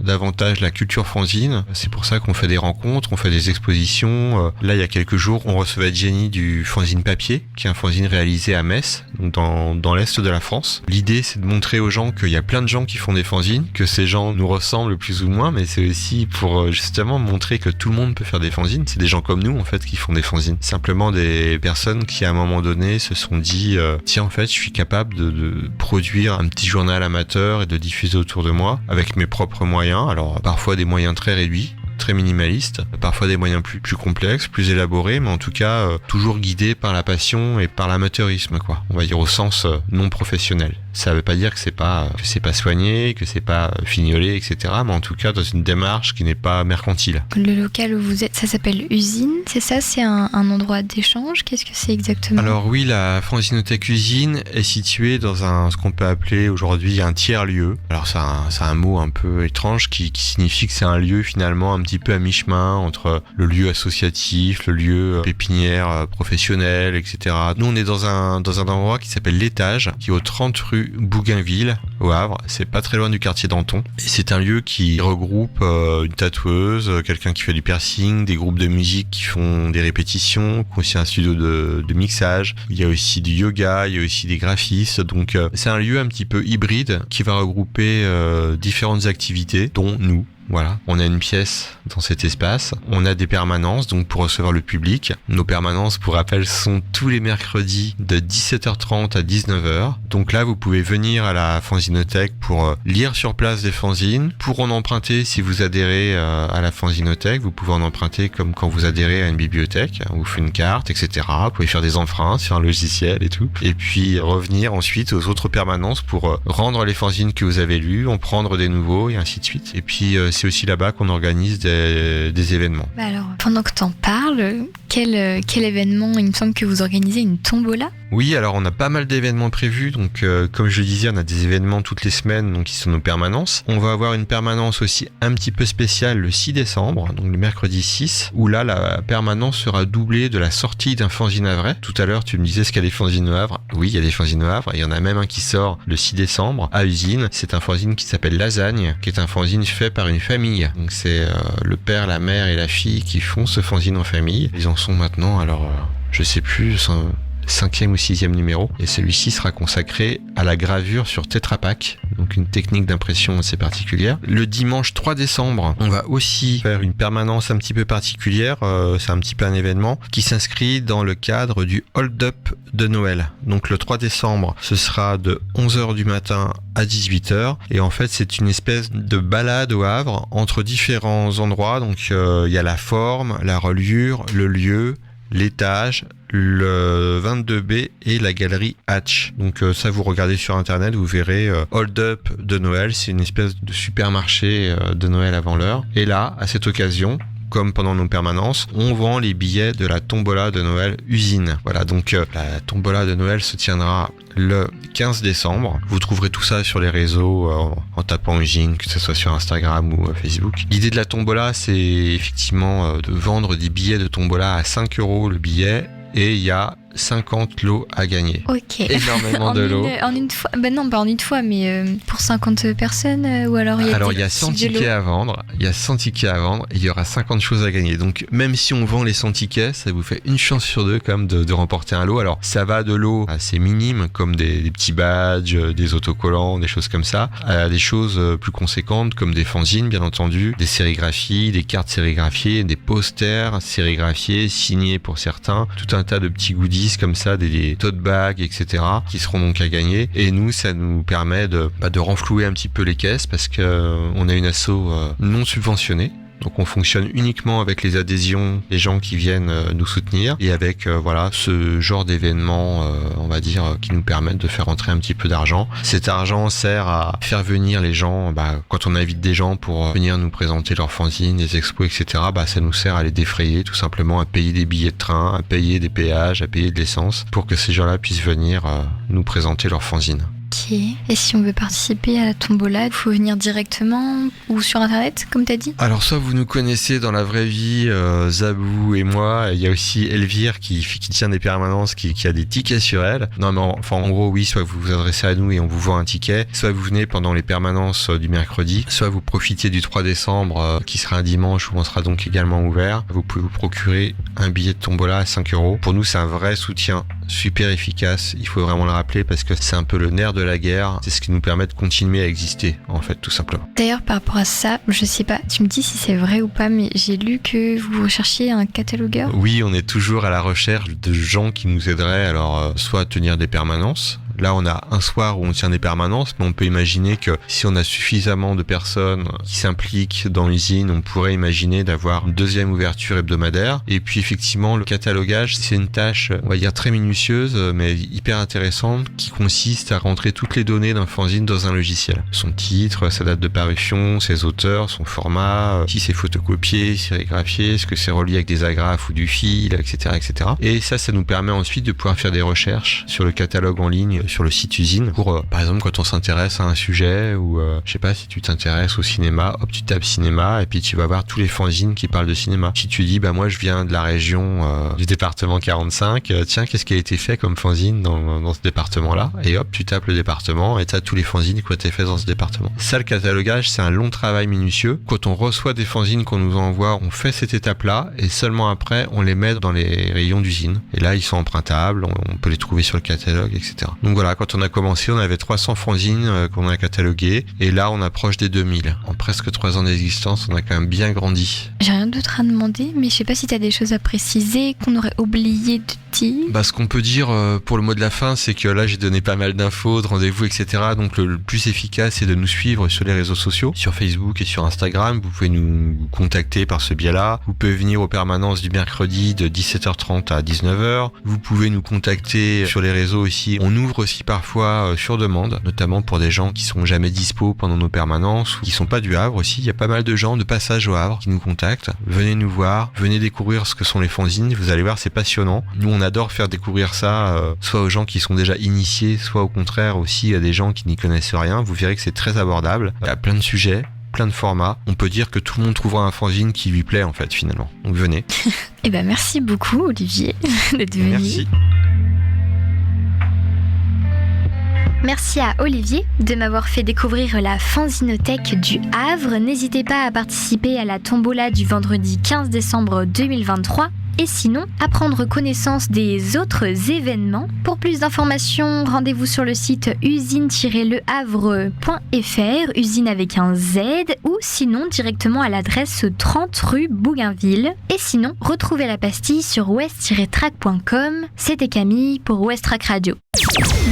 davantage la culture fanzine. C'est pour ça qu'on fait des rencontres, on fait des expositions. Là, il y a quelques jours, on recevait Jenny du fanzine papier, qui est un fanzine réalisé à Metz, dans l'est de la France. L'idée, c'est de montrer aux gens qu'il y a plein de gens qui font des fanzines, que ces gens nous ressemblent plus ou moins, mais c'est aussi pour justement montrer que tout le monde peut faire des fanzines. C'est des gens comme nous, en fait, qui font des fanzines. Simplement des personnes qui, à un moment donné, se sont dit tiens, en fait, je suis capable de produire un petit journal amateur et de diffuser autour de moi avec mes propres moyens, alors parfois des moyens très réduits, très minimaliste, parfois des moyens plus complexes, plus élaborés, mais en tout cas toujours guidés par la passion et par l'amateurisme, quoi. On va dire au sens non professionnel. Ça veut pas dire que c'est pas soigné, que c'est pas fignolé, etc. Mais en tout cas dans une démarche qui n'est pas mercantile. Le local où vous êtes, ça s'appelle Usine, c'est ça? C'est un endroit d'échange? Qu'est-ce que c'est exactement? Alors oui, la Fanzinothèque Usine est située dans ce qu'on peut appeler aujourd'hui un tiers-lieu. Alors c'est un mot un peu étrange qui signifie que c'est un lieu finalement un petit peu à mi-chemin entre le lieu associatif, le lieu pépinière professionnelle, etc. Nous on est dans un endroit qui s'appelle l'Étage, qui est au 30 rue Bougainville, au Havre. C'est pas très loin du quartier Danton. Et c'est un lieu qui regroupe une tatoueuse, quelqu'un qui fait du piercing, des groupes de musique qui font des répétitions, qui ont aussi un studio de mixage. Il y a aussi du yoga, il y a aussi des graphistes. Donc c'est un lieu un petit peu hybride qui va regrouper différentes activités, dont nous. Voilà, on a une pièce dans cet espace, on a des permanences donc pour recevoir le public. Nos permanences, pour rappel, sont tous les mercredis de 17h30 à 19h. Donc là, vous pouvez venir à la Fanzinothèque pour lire sur place des fanzines, pour en emprunter si vous adhérez à la Fanzinothèque. Vous pouvez en emprunter comme quand vous adhérez à une bibliothèque, on vous fait une carte, etc. Vous pouvez faire des emprunts sur un logiciel et tout. Et puis revenir ensuite aux autres permanences pour rendre les fanzines que vous avez lues, en prendre des nouveaux et ainsi de suite. Et puis c'est aussi là-bas qu'on organise des événements. Alors, pendant que t'en parles, quel événement? Il me semble que vous organisez une tombola. Oui, alors on a pas mal d'événements prévus, donc comme je le disais, on a des événements toutes les semaines, donc qui sont nos permanences. On va avoir une permanence aussi un petit peu spéciale le 6 décembre, donc le mercredi 6, où là la permanence sera doublée de la sortie d'un fanzine havrais. Tout à l'heure tu me disais, est-ce qu'il y a des fanzines au Havre? Oui, il y a des fanzines au Havre, il y en a même un qui sort le 6 décembre à Usine. C'est un fanzine qui s'appelle Lasagne, qui est un fanzine fait par une famille. Donc c'est le père, la mère et la fille qui font ce fanzine en famille. Ils en sont maintenant, alors je sais plus, 5e ou 6e numéro, et celui-ci sera consacré à la gravure sur Tetra Pak, donc une technique d'impression assez particulière. Le dimanche 3 décembre, on va aussi faire une permanence un petit peu particulière, c'est un petit peu un événement qui s'inscrit dans le cadre du hold-up de Noël. Donc le 3 décembre, ce sera de 11h du matin à 18h, et en fait c'est une espèce de balade au Havre entre différents endroits. Donc il y a la forme, la reliure, le lieu, l'étage, le 22B et la galerie Hatch. Donc ça, vous regardez sur internet, vous verrez Hold Up de Noël, c'est une espèce de supermarché de Noël avant l'heure. Et là, à cette occasion, comme pendant nos permanences, on vend les billets de la tombola de Noël Usine. Voilà, donc la tombola de Noël se tiendra le 15 décembre. Vous trouverez tout ça sur les réseaux en tapant Usine, que ce soit sur Instagram ou Facebook. L'idée de la tombola, c'est effectivement de vendre des billets de tombola à 5 € le billet, et il y a 50 lots à gagner. Ok. Énormément de lots. En une fois, ben non, pas en une fois, mais pour 50 personnes, ou alors il y a Alors il y a 100 tickets à vendre, et il y aura 50 choses à gagner. Donc même si on vend les 100 tickets, ça vous fait une chance sur deux quand même de remporter un lot. Alors ça va de lots assez minimes, comme des petits badges, des autocollants, des choses comme ça, à des choses plus conséquentes, comme des fanzines bien entendu, des sérigraphies, des cartes sérigraphiées, des posters sérigraphiés, signés pour certains, tout un tas de petits goodies comme ça, des tote bags, etc., qui seront donc à gagner. Et nous, ça nous permet de renflouer un petit peu les caisses, parce que on a une asso non subventionnée. Donc on fonctionne uniquement avec les adhésions des gens qui viennent nous soutenir, et avec voilà ce genre d'événements, on va dire, qui nous permettent de faire rentrer un petit peu d'argent. Cet argent sert à faire venir les gens, quand on invite des gens pour venir nous présenter leurs fanzines, des expos, etc., ça nous sert à les défrayer, tout simplement, à payer des billets de train, à payer des péages, à payer de l'essence, pour que ces gens-là puissent venir nous présenter leurs fanzines. Ok. Et si on veut participer à la tombola, il faut venir directement ou sur internet, comme tu as dit? Alors soit vous nous connaissez dans la vraie vie, Zabou et moi, il y a aussi Elvire qui tient des permanences, qui a des tickets sur elle. Non mais en gros oui, soit vous vous adressez à nous et on vous vend un ticket, soit vous venez pendant les permanences du mercredi, soit vous profitez du 3 décembre qui sera un dimanche où on sera donc également ouvert. Vous pouvez vous procurer un billet de tombola à 5 €. Pour nous c'est un vrai soutien, super efficace, il faut vraiment le rappeler, parce que c'est un peu le nerf de la guerre, c'est ce qui nous permet de continuer à exister, en fait, tout simplement. D'ailleurs, par rapport à ça, je sais pas, tu me dis si c'est vrai ou pas, mais j'ai lu que vous recherchiez un catalogueur. Oui, on est toujours à la recherche de gens qui nous aideraient, alors soit à tenir des permanences, Là, on a un soir où on tient des permanences, mais on peut imaginer que si on a suffisamment de personnes qui s'impliquent dans l'usine, on pourrait imaginer d'avoir une deuxième ouverture hebdomadaire. Et puis effectivement, le catalogage, c'est une tâche, on va dire, très minutieuse, mais hyper intéressante, qui consiste à rentrer toutes les données d'un fanzine dans un logiciel. Son titre, sa date de parution, ses auteurs, son format, si c'est photocopié, sérigraphié, est-ce que c'est relié avec des agrafes ou du fil, etc., etc. Et ça nous permet ensuite de pouvoir faire des recherches sur le catalogue en ligne, sur le site usine, pour, par exemple, quand on s'intéresse à un sujet, ou je sais pas, si tu t'intéresses au cinéma, hop, tu tapes cinéma, et puis tu vas voir tous les fanzines qui parlent de cinéma. Si tu dis, moi je viens de la région du département 45, tiens, qu'est-ce qui a été fait comme fanzine dans ce département-là? Et hop, tu tapes le département, et tu as tous les fanzines qui ont été faits dans ce département. Ça, le catalogage, c'est un long travail minutieux. Quand on reçoit des fanzines qu'on nous envoie, on fait cette étape-là, et seulement après, on les met dans les rayons d'usine. Et là, ils sont empruntables, on peut les trouver sur le catalogue, etc. Donc voilà, quand on a commencé, on avait 300 fanzines qu'on a cataloguées, et là, on approche des 2000. En presque 3 ans d'existence, on a quand même bien grandi. J'ai rien d'autre à demander, mais je sais pas si tu as des choses à préciser qu'on aurait oublié de dire. Ce qu'on peut dire pour le mot de la fin, c'est que là, j'ai donné pas mal d'infos, de rendez-vous, etc. Donc le plus efficace, c'est de nous suivre sur les réseaux sociaux, sur Facebook et sur Instagram. Vous pouvez nous contacter par ce biais-là. Vous pouvez venir aux permanences du mercredi de 17h30 à 19h. Vous pouvez nous contacter sur les réseaux aussi. On ouvre aussi parfois sur demande, notamment pour des gens qui sont jamais dispo pendant nos permanences ou qui sont pas du Havre aussi. Il y a pas mal de gens de passage au Havre qui nous contactent. Venez nous voir, venez découvrir ce que sont les fanzines. Vous allez voir, c'est passionnant. Nous, on adore faire découvrir ça, soit aux gens qui sont déjà initiés, soit au contraire aussi à des gens qui n'y connaissent rien. Vous verrez que c'est très abordable. Il y a plein de sujets, plein de formats. On peut dire que tout le monde trouvera un fanzine qui lui plaît en fait finalement. Donc venez. Merci beaucoup Olivier d'être venu. Merci. Merci à Olivier de m'avoir fait découvrir la fanzinothèque du Havre. N'hésitez pas à participer à la tombola du vendredi 15 décembre 2023. Et sinon, à prendre connaissance des autres événements. Pour plus d'informations, rendez-vous sur le site usine-lehavre.fr, usine avec un Z, ou sinon directement à l'adresse 30 rue Bougainville. Et sinon, retrouvez la pastille sur west-track.com. C'était Camille pour West Track Radio.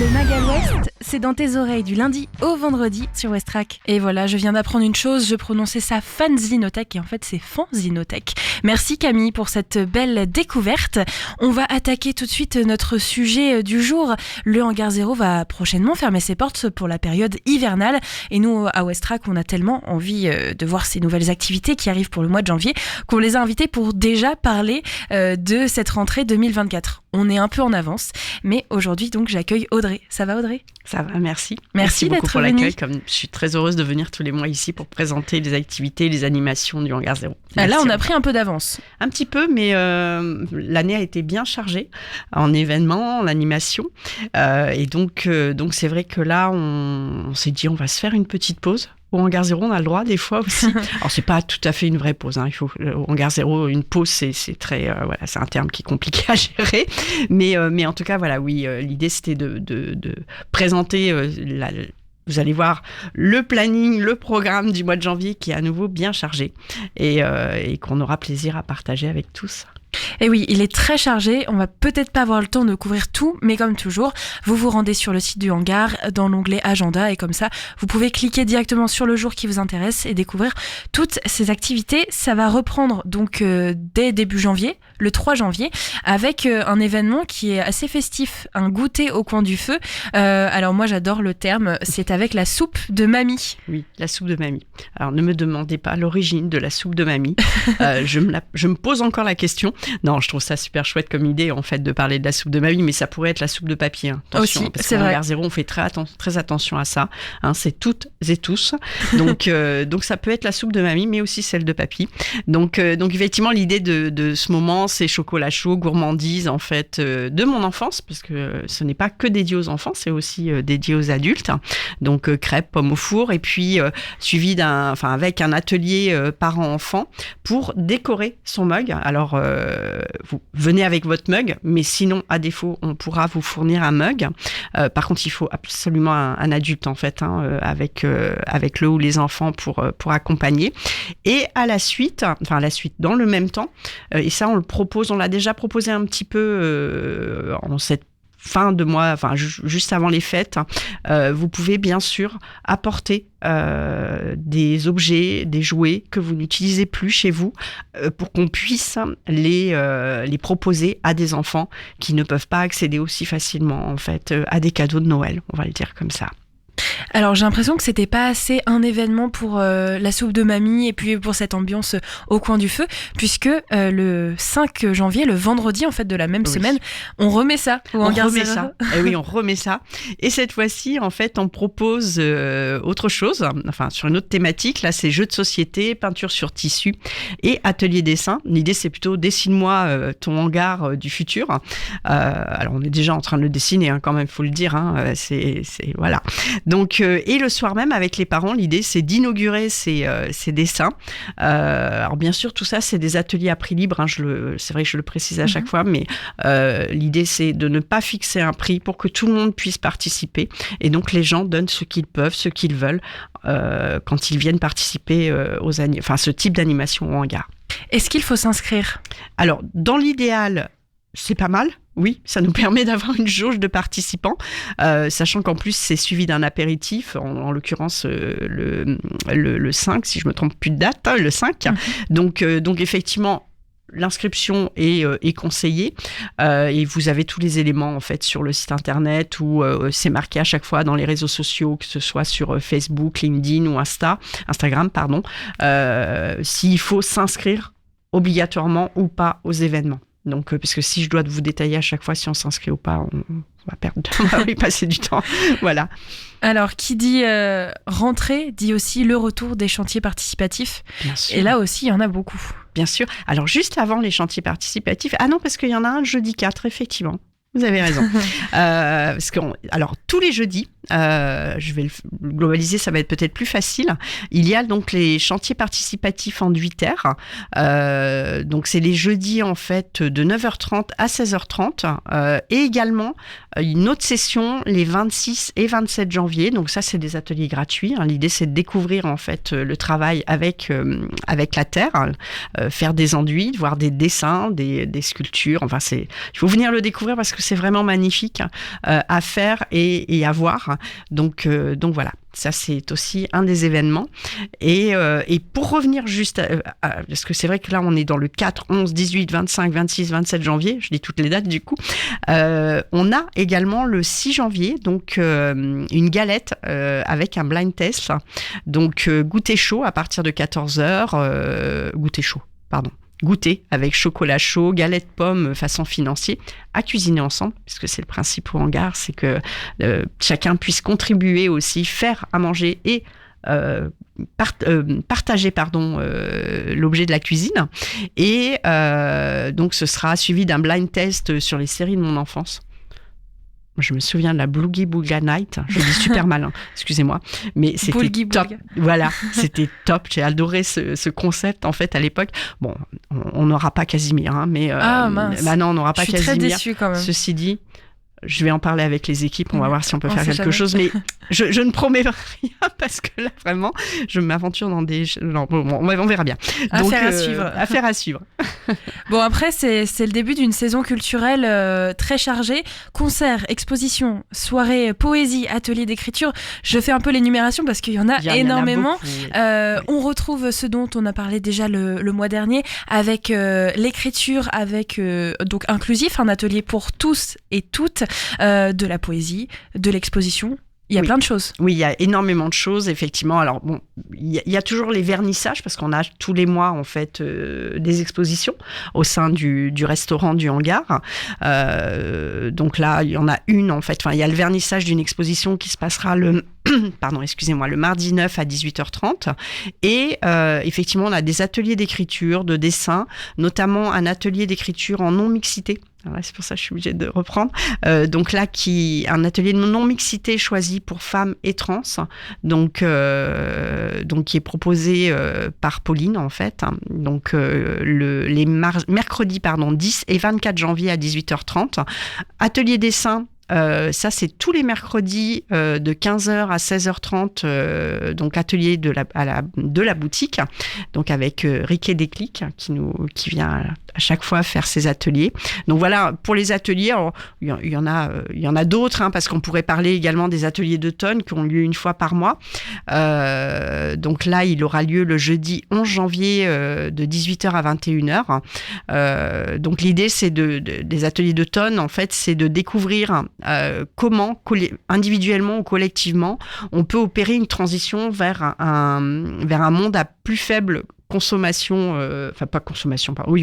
Le Magal West, c'est dans tes oreilles du lundi au vendredi sur West Track. Et voilà, je viens d'apprendre une chose, je prononçais ça fanzinothèque et en fait c'est fanzinothèque. Merci Camille pour cette belle découverte. On va attaquer tout de suite notre sujet du jour. Le Hangar 0 va prochainement fermer ses portes pour la période hivernale. Et nous, à West Track, on a tellement envie de voir ces nouvelles activités qui arrivent pour le mois de janvier qu'on les a invités pour déjà parler de cette rentrée 2024. On est un peu en avance, mais aujourd'hui donc j'accueille Audrey. Ça va Audrey ? Ça va, merci. Merci beaucoup d'être pour venue. l'accueil. Je suis très heureuse de venir tous les mois ici pour présenter les activités, les animations du Hangar 0. Là, on a pris un peu d'avance. Un petit peu, mais l'année a été bien chargée en événements, en animations. Et donc c'est vrai que là, on s'est dit, on va se faire une petite pause. Au Hangar 0, on a le droit des fois aussi. Alors, c'est pas tout à fait une vraie pause. Il faut, au Hangar 0, une pause, c'est très, c'est un terme qui est compliqué à gérer. Mais en tout cas, voilà, oui, l'idée, c'était de présenter vous allez voir le planning, le programme du mois de janvier qui est à nouveau bien chargé et qu'on aura plaisir à partager avec tous. Et oui, il est très chargé, on va peut-être pas avoir le temps de couvrir tout, mais comme toujours, vous vous rendez sur le site du Hangar, dans l'onglet Agenda, et comme ça, vous pouvez cliquer directement sur le jour qui vous intéresse et découvrir toutes ces activités. Ça va reprendre donc dès début janvier, le 3 janvier, avec un événement qui est assez festif, un goûter au coin du feu. Alors moi, j'adore le terme, c'est avec la soupe de mamie. Oui, la soupe de mamie. Alors ne me demandez pas l'origine de la soupe de mamie. Je me pose encore la question. Non, je trouve ça super chouette comme idée en fait de parler de la soupe de mamie, mais ça pourrait être la soupe de papy. Attention, aussi, parce c'est qu'en vrai. Hangar 0, on fait très attention à ça. C'est toutes et tous. Donc ça peut être la soupe de mamie, mais aussi celle de papy. Donc effectivement, l'idée de ce moment, c'est chocolat chaud, gourmandise en fait de mon enfance, parce que ce n'est pas que dédié aux enfants, c'est aussi dédié aux adultes. Donc crêpes, pommes au four, et puis suivi avec un atelier parents-enfants pour décorer son mug. Alors vous venez avec votre mug, mais sinon, à défaut, on pourra vous fournir un mug. Par contre, il faut absolument un adulte, en fait, avec le ou les enfants pour accompagner. Et à la suite, dans le même temps, et ça, on l'a déjà proposé un petit peu en cette fin de mois, enfin juste avant les fêtes, vous pouvez bien sûr apporter des objets, des jouets que vous n'utilisez plus chez vous pour qu'on puisse les proposer à des enfants qui ne peuvent pas accéder aussi facilement en fait à des cadeaux de Noël, on va le dire comme ça. Alors j'ai l'impression que c'était pas assez un événement pour la soupe de mamie et puis pour cette ambiance au coin du feu, puisque le 5 janvier, le vendredi en fait de la même semaine, on remet ça. On remet ça. Et oui, on remet ça. Et cette fois-ci, en fait, on propose autre chose, enfin sur une autre thématique. Là, c'est jeux de société, peinture sur tissu et atelier dessin. L'idée, c'est plutôt dessine-moi ton hangar du futur. Alors on est déjà en train de le dessiner, hein, quand même, faut le dire. Hein, c'est voilà. Donc, et le soir même, avec les parents, l'idée, c'est d'inaugurer ces dessins. Alors, bien sûr, tout ça, c'est des ateliers à prix libre. Hein, c'est vrai que je le précise à chaque fois, mais l'idée, c'est de ne pas fixer un prix pour que tout le monde puisse participer. Et donc, les gens donnent ce qu'ils peuvent, ce qu'ils veulent, quand ils viennent participer ce type d'animation au hangar. Est-ce qu'il faut s'inscrire ? Alors, dans l'idéal, c'est pas mal. Oui, ça nous permet d'avoir une jauge de participants, sachant qu'en plus, c'est suivi d'un apéritif, en l'occurrence le 5, si je me trompe plus de date, hein, le 5. Donc effectivement, l'inscription est conseillée et vous avez tous les éléments en fait sur le site internet où c'est marqué à chaque fois dans les réseaux sociaux, que ce soit sur Facebook, LinkedIn ou Instagram, s'il faut s'inscrire obligatoirement ou pas aux événements. Donc, parce que si je dois vous détailler à chaque fois si on s'inscrit ou pas, on va y passer du temps. Voilà. Alors, qui dit rentrée, dit aussi le retour des chantiers participatifs. Bien sûr. Et là aussi, il y en a beaucoup. Bien sûr. Alors, juste avant les chantiers participatifs, non, parce qu'il y en a un le jeudi 4, effectivement. Vous avez raison. Alors, tous les jeudis, je vais le globaliser, ça va être peut-être plus facile. Il y a donc les chantiers participatifs en 8 terres. Donc, c'est les jeudis, en fait, de 9h30 à 16h30. Et également, une autre session les 26 et 27 janvier. Donc, ça, c'est des ateliers gratuits. Hein. L'idée, c'est de découvrir, en fait, le travail avec la terre, faire des enduits, voir des dessins, des sculptures. Enfin, il faut venir le découvrir parce que c'est vraiment magnifique à faire et à voir. Donc voilà, ça c'est aussi un des événements. Et pour revenir juste, parce que c'est vrai que là on est dans le 4, 11, 18, 25, 26, 27 janvier, je dis toutes les dates du coup. On a également le 6 janvier, donc une galette avec un blind test. Donc goûter chaud à partir de 14h, goûter avec chocolat chaud, galette pomme façon financier, à cuisiner ensemble, puisque c'est le principe au hangar, c'est que chacun puisse contribuer aussi, faire à manger et partager l'objet de la cuisine. Et donc ce sera suivi d'un blind test sur les séries de mon enfance. Je me souviens de la Boogie Booga Night. Je dis super mal, hein, excusez-moi. Mais c'était top. Voilà, c'était top. J'ai adoré ce concept, en fait, à l'époque. Bon, on n'aura pas Casimir, hein, mais... mince. Non, on n'aura pas Casimir. Je suis très déçue, quand même. Ceci dit, je vais en parler avec les équipes. On va voir si on peut faire quelque chose. Mais je ne promets rien parce que là, vraiment, je m'aventure dans des... Non, on verra bien. Donc, affaire à suivre. Bon, après, c'est le début d'une saison culturelle très chargée. Concerts, expositions, soirées, poésie, ateliers d'écriture. Je fais un peu l'énumération parce qu'il y en a énormément. Il y en a beaucoup, oui. On retrouve ce dont on a parlé déjà le mois dernier avec l'écriture, avec donc inclusif, un atelier pour tous et toutes, de la poésie, de l'exposition. Il y a plein de choses. Oui, il y a énormément de choses, effectivement. Alors, bon, il y a toujours les vernissages, parce qu'on a tous les mois, en fait, des expositions au sein du restaurant du hangar. Donc là, il y en a une, en fait. Enfin, il y a le vernissage d'une exposition qui se passera le mardi 9 à 18h30. Et effectivement, on a des ateliers d'écriture, de dessin, notamment un atelier d'écriture en non-mixité. Alors là, c'est pour ça que je suis obligée de reprendre. Donc là, un atelier de non-mixité choisi pour femmes et trans, donc qui est proposé par Pauline, en fait. Donc les mercredis 10 et 24 janvier à 18h30. Atelier dessin Ça, c'est tous les mercredis de 15h à 16h30, donc atelier de la boutique, donc avec Riquet Déclic qui vient à chaque fois faire ses ateliers. Donc voilà, pour les ateliers, il y en a d'autres, parce qu'on pourrait parler également des ateliers d'automne qui ont lieu une fois par mois. Donc là, il aura lieu le jeudi 11 janvier de 18h à 21h. Donc l'idée, c'est des ateliers d'automne, en fait, c'est de découvrir comment, individuellement ou collectivement, on peut opérer une transition vers un monde à plus faible consommation,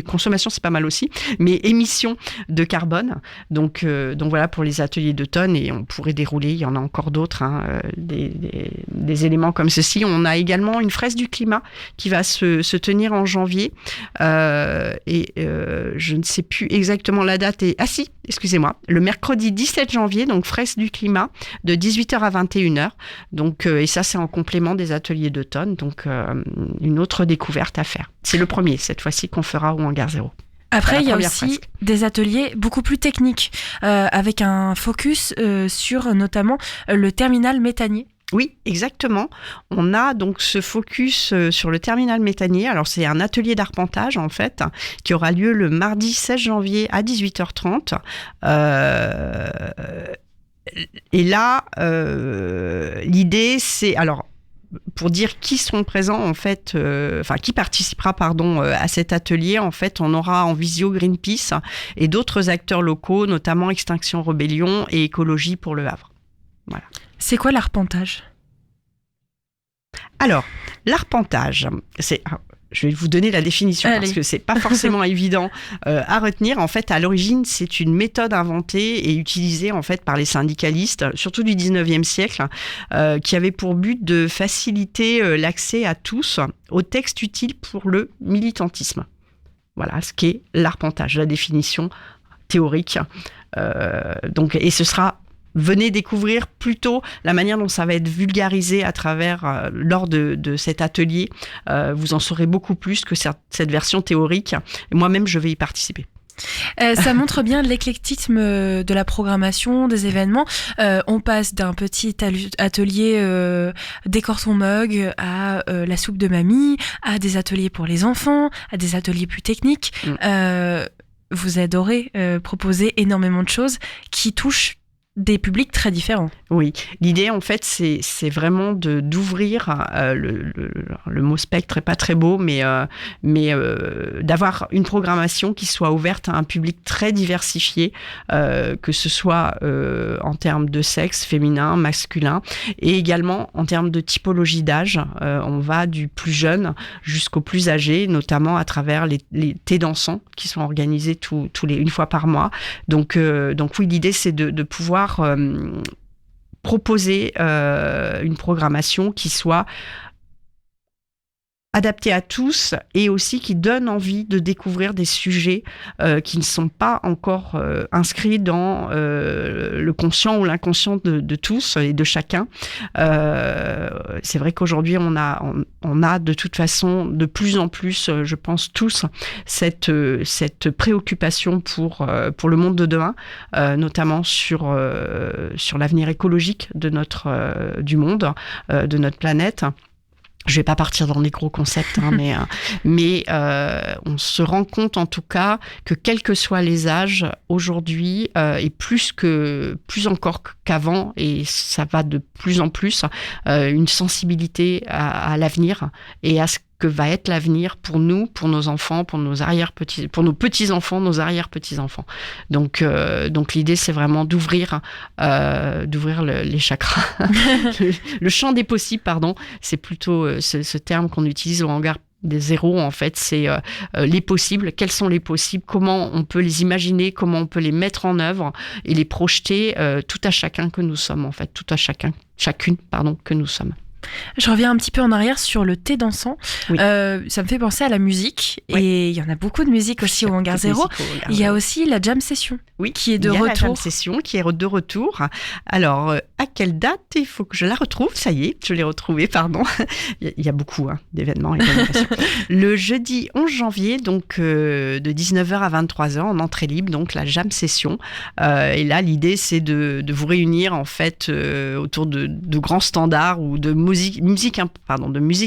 consommation c'est pas mal aussi, mais émissions de carbone. Donc voilà pour les ateliers d'automne, et on pourrait dérouler, il y en a encore d'autres, des éléments comme ceci. On a également une fresque du climat qui va se tenir en janvier, et je ne sais plus exactement la date, excusez-moi, le mercredi 17 janvier, donc fresque du climat de 18h à 21h. Donc, et ça, c'est en complément des ateliers d'automne, donc une autre découverte à faire. C'est le premier, cette fois-ci, qu'on fera au Hangar 0. Après, il y a aussi des ateliers beaucoup plus techniques, avec un focus sur notamment le terminal méthanier. Oui, exactement. On a donc ce focus sur le terminal méthanier. Alors, c'est un atelier d'arpentage, en fait, qui aura lieu le mardi 16 janvier à 18h30. Et là, l'idée, c'est... Alors, pour dire qui seront présents, en fait, qui participera, à cet atelier, en fait, on aura en visio Greenpeace et d'autres acteurs locaux, notamment Extinction Rebellion et Écologie pour le Havre. Voilà. C'est quoi l'arpentage ? Alors, l'arpentage, je vais vous donner la définition. Allez. Parce que c'est pas forcément évident à retenir. En fait, à l'origine, c'est une méthode inventée et utilisée en fait par les syndicalistes, surtout du 19e siècle, qui avait pour but de faciliter l'accès à tous aux textes utiles pour le militantisme. Voilà ce qu'est l'arpentage, la définition théorique. Et ce sera... Venez découvrir plutôt la manière dont ça va être vulgarisé à travers, lors de cet atelier. Vous en saurez beaucoup plus que cette version théorique. Et moi-même, je vais y participer. Ça montre bien l'éclectisme de la programmation, des événements. On passe d'un petit atelier décore ton mug à la soupe de mamie, à des ateliers pour les enfants, à des ateliers plus techniques. Vous adorez proposer énormément de choses qui touchent des publics très différents. Oui, l'idée en fait c'est vraiment d'ouvrir, le mot spectre est pas très beau, mais d'avoir une programmation qui soit ouverte à un public très diversifié, que ce soit en termes de sexe, féminin, masculin, et également en termes de typologie d'âge. On va du plus jeune jusqu'au plus âgé, notamment à travers les thés dansants qui sont organisés une fois par mois. Donc oui, l'idée c'est de pouvoir proposer une programmation qui soit adapté à tous et aussi qui donne envie de découvrir des sujets qui ne sont pas encore inscrits dans le conscient ou l'inconscient de tous et de chacun. C'est vrai qu'aujourd'hui, on a de toute façon de plus en plus, je pense tous, cette préoccupation pour le monde de demain, notamment sur l'avenir écologique du monde, de notre planète. Je vais pas partir dans des gros concepts, mais on se rend compte en tout cas que quels que soient les âges aujourd'hui, et plus encore qu'avant, et ça va de plus en plus, une sensibilité à l'avenir et à ce que va être l'avenir pour nous, pour nos enfants, pour nos petits-enfants, nos arrière-petits-enfants. Donc l'idée, c'est vraiment d'ouvrir les chakras. le champ des possibles, pardon. C'est plutôt ce terme qu'on utilise au Hangar des zéros, en fait, c'est les possibles. Quels sont les possibles? Comment on peut les imaginer? Comment on peut les mettre en œuvre et les projeter tout à chacun que nous sommes, en fait, chacune, que nous sommes. Je reviens un petit peu en arrière sur le thé dansant. Oui. Ça me fait penser à la musique. Oui. Et il y en a beaucoup de musique aussi au Hangar Zéro. Il y a aussi la jam session qui est de il y a retour. La jam session qui est de retour. Alors, à quelle date? Il faut que je la retrouve. Ça y est, je l'ai retrouvée, pardon. Il y a beaucoup d'événements et d'animations. Le jeudi 11 janvier, donc de 19h à 23h, en entrée libre, donc la jam session. Et là, l'idée, c'est de vous réunir en fait autour de grands standards ou de musique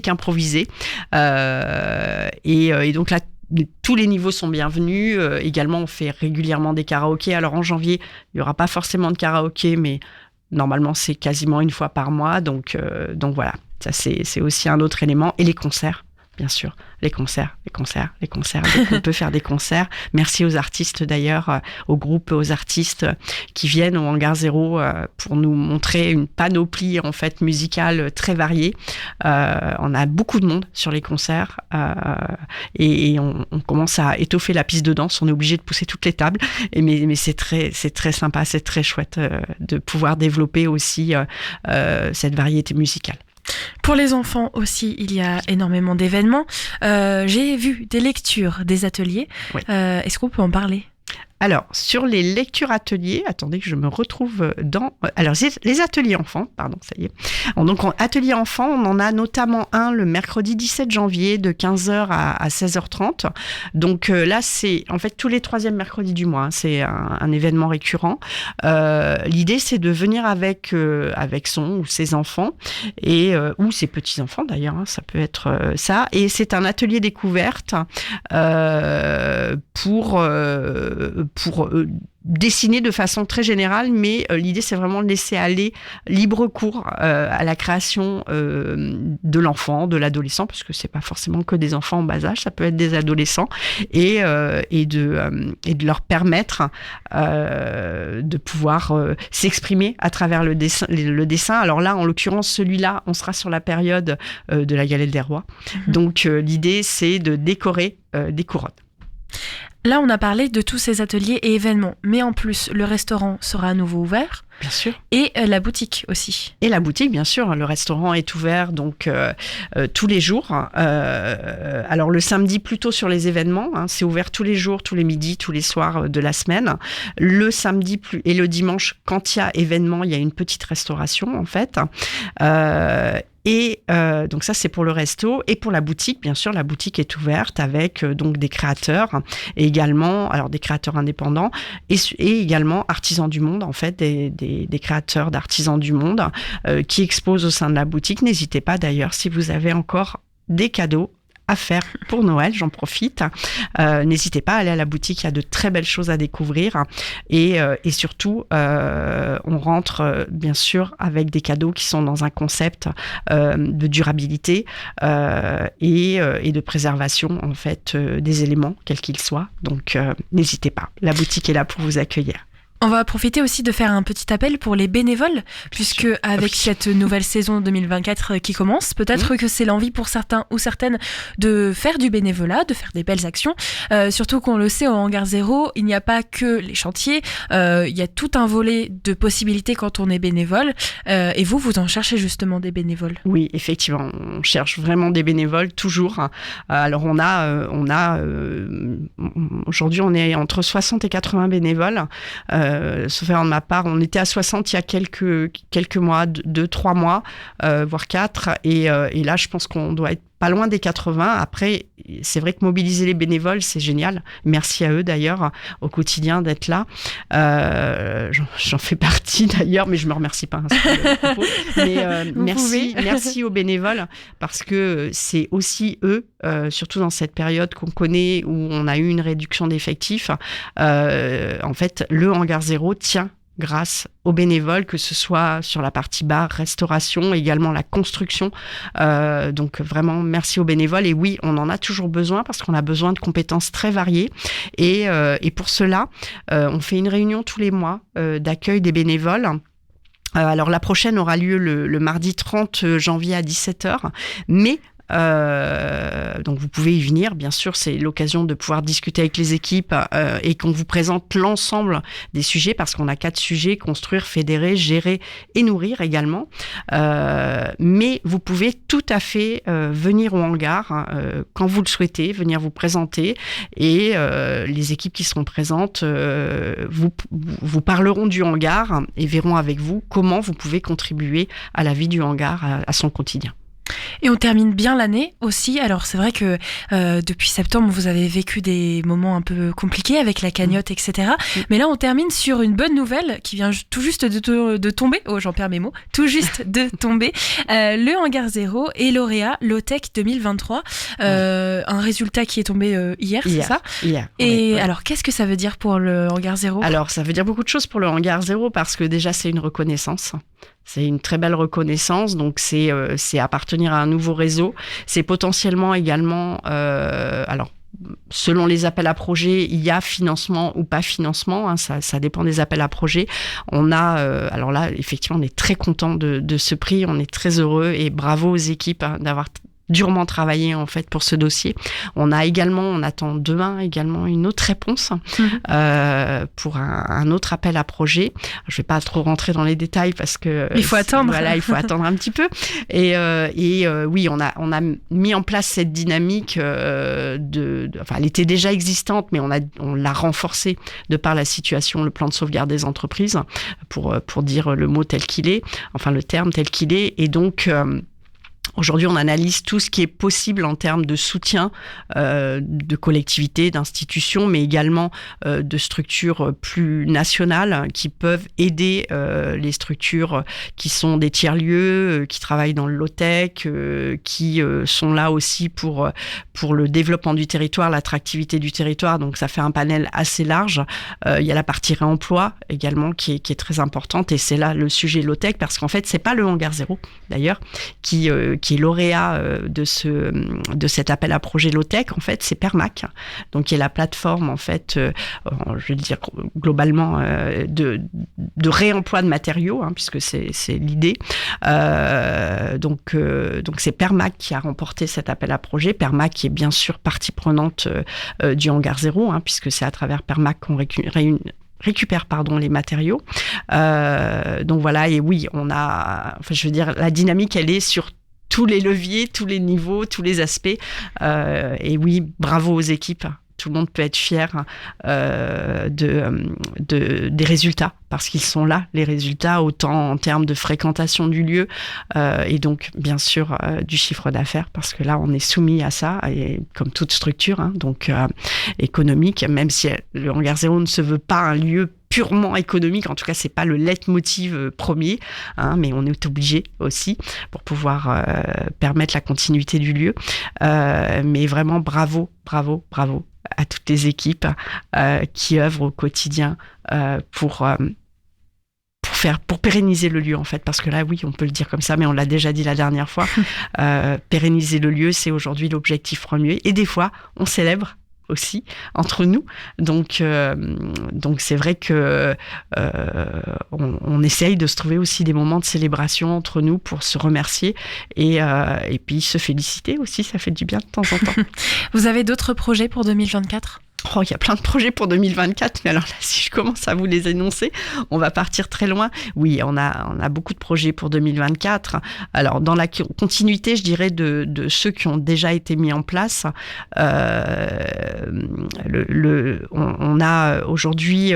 improvisée. Et donc là, tous les niveaux sont bienvenus. Également, on fait régulièrement des karaokés. Alors en janvier, il n'y aura pas forcément de karaoké, mais normalement, c'est quasiment une fois par mois. Donc voilà, ça c'est aussi un autre élément. Et les concerts, bien sûr. Les concerts. Donc, on peut faire des concerts. Merci aux artistes d'ailleurs, aux groupes, aux artistes qui viennent au Hangar Zéro pour nous montrer une panoplie en fait musicale très variée. On a beaucoup de monde sur les concerts et on commence à étoffer la piste de danse. On est obligé de pousser toutes les tables. Mais c'est très sympa, c'est très chouette de pouvoir développer aussi cette variété musicale. Pour les enfants aussi, il y a énormément d'événements. J'ai vu des lectures, des ateliers. Oui. Est-ce qu'on peut en parler ? Alors, sur les lectures ateliers, attendez que je me retrouve dans... Alors, les ateliers enfants, pardon, ça y est. Donc, ateliers enfants, on en a notamment un le mercredi 17 janvier de 15h à 16h30. Donc là, c'est en fait tous les 3e mercredis du mois. C'est un événement récurrent. L'idée, c'est de venir avec son ou ses enfants, ou ses petits-enfants d'ailleurs, ça peut être ça. Et c'est un atelier découverte pour dessiner de façon très générale, mais l'idée c'est vraiment de laisser aller libre cours à la création de l'enfant, de l'adolescent, parce que c'est pas forcément que des enfants en bas âge, ça peut être des adolescents, et de leur permettre de pouvoir s'exprimer à travers le dessin. Alors là, en l'occurrence, celui-là, on sera sur la période de la Galette des Rois. Donc l'idée c'est de décorer des couronnes. Là, on a parlé de tous ces ateliers et événements, mais en plus, le restaurant sera à nouveau ouvert. Bien sûr. Et la boutique aussi. Et la boutique, bien sûr. Le restaurant est ouvert donc tous les jours. Alors le samedi, plutôt sur les événements. C'est ouvert tous les jours, tous les midis, tous les soirs de la semaine. Le samedi et le dimanche, quand il y a événement, il y a une petite restauration en fait. Donc ça, c'est pour le resto. Et pour la boutique, bien sûr, la boutique est ouverte avec donc des créateurs et également, alors des créateurs indépendants et également artisans du monde, en fait, des créateurs d'artisans du monde qui exposent au sein de la boutique. N'hésitez pas d'ailleurs, si vous avez encore des cadeaux à faire pour Noël, j'en profite. N'hésitez pas à aller à la boutique, il y a de très belles choses à découvrir et surtout on rentre bien sûr avec des cadeaux qui sont dans un concept de durabilité et de préservation en fait des éléments quels qu'ils soient. Donc n'hésitez pas, la boutique est là pour vous accueillir. On va profiter aussi de faire un petit appel pour les bénévoles, puisque avec cette nouvelle saison 2024 qui commence, peut-être que c'est l'envie pour certains ou certaines de faire du bénévolat, de faire des belles actions. Surtout qu'on le sait, au Hangar Zéro, il n'y a pas que les chantiers, il y a tout un volet de possibilités quand on est bénévole. Et vous en cherchez justement des bénévoles. Oui, effectivement, on cherche vraiment des bénévoles, toujours. Alors on a aujourd'hui, on est entre 60 et 80 bénévoles. Sauf erreur de ma part, on était à 60 il y a quelques mois, 2-3 mois, voire 4. Et là, je pense qu'on doit être pas loin des 80. Après, c'est vrai que mobiliser les bénévoles, c'est génial. Merci à eux d'ailleurs au quotidien d'être là. J'en fais partie d'ailleurs, mais je me remercie pas. Mais merci aux bénévoles parce que c'est aussi eux, surtout dans cette période qu'on connaît où on a eu une réduction d'effectifs. En fait, le Hangar Zéro tient grâce aux bénévoles, que ce soit sur la partie bar, restauration, également la construction. Donc vraiment, merci aux bénévoles. Et oui, on en a toujours besoin parce qu'on a besoin de compétences très variées. Et pour cela, on fait une réunion tous les mois d'accueil des bénévoles. Alors la prochaine aura lieu le mardi 30 janvier à 17h, mais Donc vous pouvez y venir, bien sûr, c'est l'occasion de pouvoir discuter avec les équipes et qu'on vous présente l'ensemble des sujets, parce qu'on a 4 sujets: construire, fédérer, gérer et nourrir également. Mais vous pouvez tout à fait venir au hangar quand vous le souhaitez, venir vous présenter, et les équipes qui seront présentes vous parleront du hangar et verront avec vous comment vous pouvez contribuer à la vie du hangar, à son quotidien. Et on termine bien l'année aussi. Alors c'est vrai que depuis septembre, vous avez vécu des moments un peu compliqués avec la cagnotte, etc. Mais là, on termine sur une bonne nouvelle qui vient tout juste de tomber. Oh, j'en perds mes mots. Tout juste de tomber. Le Hangar 0 est lauréat Low-Tech 2023. Un résultat qui est tombé hier, c'est ça ? Hier. Et oui. alors, qu'est-ce que ça veut dire pour le Hangar 0 ? Alors, ça veut dire beaucoup de choses pour le Hangar 0, parce que déjà, c'est une reconnaissance. C'est une très belle reconnaissance, donc c'est appartenir à un nouveau réseau. C'est potentiellement également, alors selon les appels à projets, il y a financement ou pas financement, hein, ça dépend des appels à projets. On a, alors là, effectivement, on est très content de ce prix, on est très heureux et bravo aux équipes d'avoir durement travaillé en fait pour ce dossier. On attend demain également une autre réponse pour un autre appel à projet. Je vais pas trop rentrer dans les détails parce que il faut attendre. Voilà, il faut attendre un petit peu. Et oui, on a mis en place cette dynamique enfin, elle était déjà existante, mais on l'a renforcée de par la situation, le plan de sauvegarde des entreprises, pour dire le mot tel qu'il est, enfin le terme tel qu'il est, et donc aujourd'hui, on analyse tout ce qui est possible en termes de soutien de collectivités, d'institutions, mais également de structures plus nationales qui peuvent aider les structures qui sont des tiers-lieux, qui travaillent dans le low-tech, qui sont là aussi pour le développement du territoire, l'attractivité du territoire. Donc, ça fait un panel assez large. Il y a la partie réemploi également qui est très importante, et c'est là le sujet low-tech, parce qu'en fait, c'est pas le Hangar 0, d'ailleurs, qui est lauréat de cet appel à projet low-tech, en fait, c'est Permac, donc qui est la plateforme, en fait, je vais dire globalement, de réemploi de matériaux, hein, puisque c'est l'idée. Donc c'est Permac qui a remporté cet appel à projet. Permac qui est bien sûr partie prenante du Hangar 0, hein, puisque c'est à travers Permac qu'on récupère les matériaux. Donc voilà, et oui, la dynamique, elle est sur tous les leviers, tous les niveaux, tous les aspects. Et oui, bravo aux équipes. Tout le monde peut être fier des résultats, parce qu'ils sont là, les résultats, autant en termes de fréquentation du lieu et donc, bien sûr, du chiffre d'affaires, parce que là, on est soumis à ça, et comme toute structure, hein, donc économique, même si le Hangar 0 ne se veut pas un lieu purement économique, en tout cas c'est pas le leitmotiv premier, hein, mais on est obligé aussi pour pouvoir permettre la continuité du lieu, mais vraiment bravo à toutes les équipes qui œuvrent au quotidien pour pérenniser le lieu, en fait, parce que là, oui, on peut le dire comme ça, mais on l'a déjà dit la dernière fois, pérenniser le lieu, c'est aujourd'hui l'objectif premier, et des fois on célèbre aussi entre nous, donc c'est vrai que on essaye de se trouver aussi des moments de célébration entre nous pour se remercier et puis se féliciter aussi, ça fait du bien de temps en temps. Vous avez d'autres projets pour 2024 ? Oh, il y a plein de projets pour 2024, mais alors là, si je commence à vous les énoncer, on va partir très loin. Oui, on a beaucoup de projets pour 2024. Alors, dans la continuité, je dirais, de ceux qui ont déjà été mis en place, on a aujourd'hui,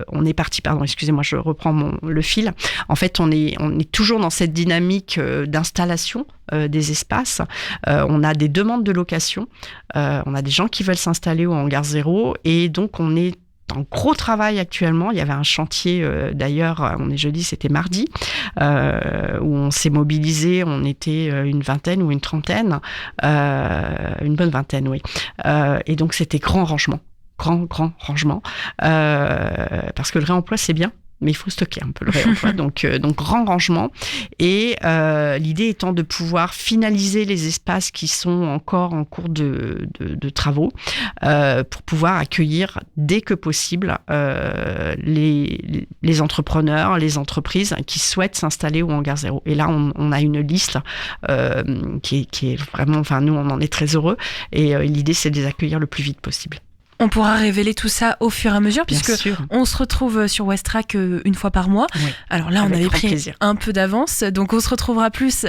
on est parti, pardon, excusez-moi, je reprends le fil. En fait, on est toujours dans cette dynamique d'installation des espaces. On a des demandes de location, on a des gens qui veulent s'installer au Hangar 0, et donc on est en gros travail actuellement. Il y avait un chantier, d'ailleurs, on est jeudi, c'était mardi, où on s'est mobilisé, on était une vingtaine ou une trentaine, une bonne vingtaine, oui. Et donc c'était grand rangement, parce que le réemploi c'est bien, mais il faut stocker un peu le réemploi. donc grand rangement. Et l'idée étant de pouvoir finaliser les espaces qui sont encore en cours de travaux pour pouvoir accueillir dès que possible les entrepreneurs, les entreprises qui souhaitent s'installer au Hangar 0. Et là, on a une liste qui est vraiment... Enfin, nous, on en est très heureux. Et l'idée, c'est de les accueillir le plus vite possible. On pourra révéler tout ça au fur et à mesure, Bien puisque sûr. on se retrouve sur Westrack une fois par mois. Oui. Alors là, on Avec avait grand pris plaisir. un peu d'avance, donc on se retrouvera plus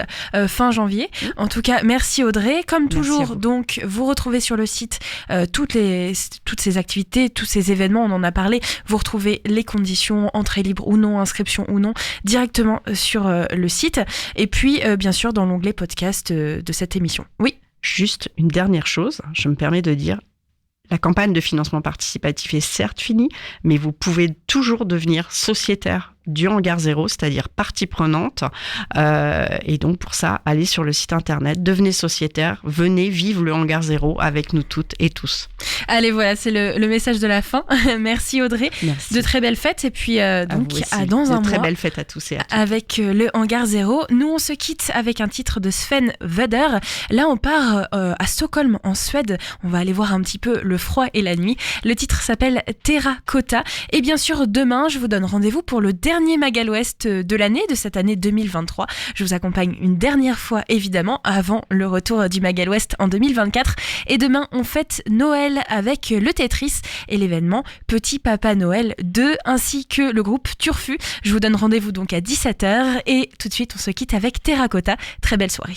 fin janvier. En tout cas, merci Audrey. Comme Merci à toujours, vous. donc vous retrouvez sur le site toutes ces activités, tous ces événements, on en a parlé. Vous retrouvez les conditions, entrée libre ou non, inscription ou non, directement sur le site. Et puis, bien sûr, dans l'onglet podcast de cette émission. Oui. Juste une dernière chose, je me permets de dire, la campagne de financement participatif est certes finie, mais vous pouvez toujours devenir sociétaire du Hangar 0, c'est-à-dire partie prenante. Et donc, pour ça, allez sur le site internet, devenez sociétaire, venez vivre le Hangar 0 avec nous toutes et tous. Allez, voilà, c'est le message de la fin. Merci Audrey. Merci. De très belles fêtes. Et puis, donc, vous aussi. à dans un De très mois. belles fêtes à tous et à toutes. Avec le Hangar 0. Nous, on se quitte avec un titre de Sven Väder. Là, on part à Stockholm, en Suède. On va aller voir un petit peu le froid et la nuit. Le titre s'appelle Terracotta. Et bien sûr, demain, je vous donne rendez-vous pour le dernier Magal Ouest de l'année, de cette année 2023. Je vous accompagne une dernière fois, évidemment, avant le retour du Magal Ouest en 2024. Et demain, on fête Noël avec le Tetris et l'événement Petit Papa Noël 2, ainsi que le groupe Turfu. Je vous donne rendez-vous donc à 17h et tout de suite, on se quitte avec Terracotta. Très belle soirée.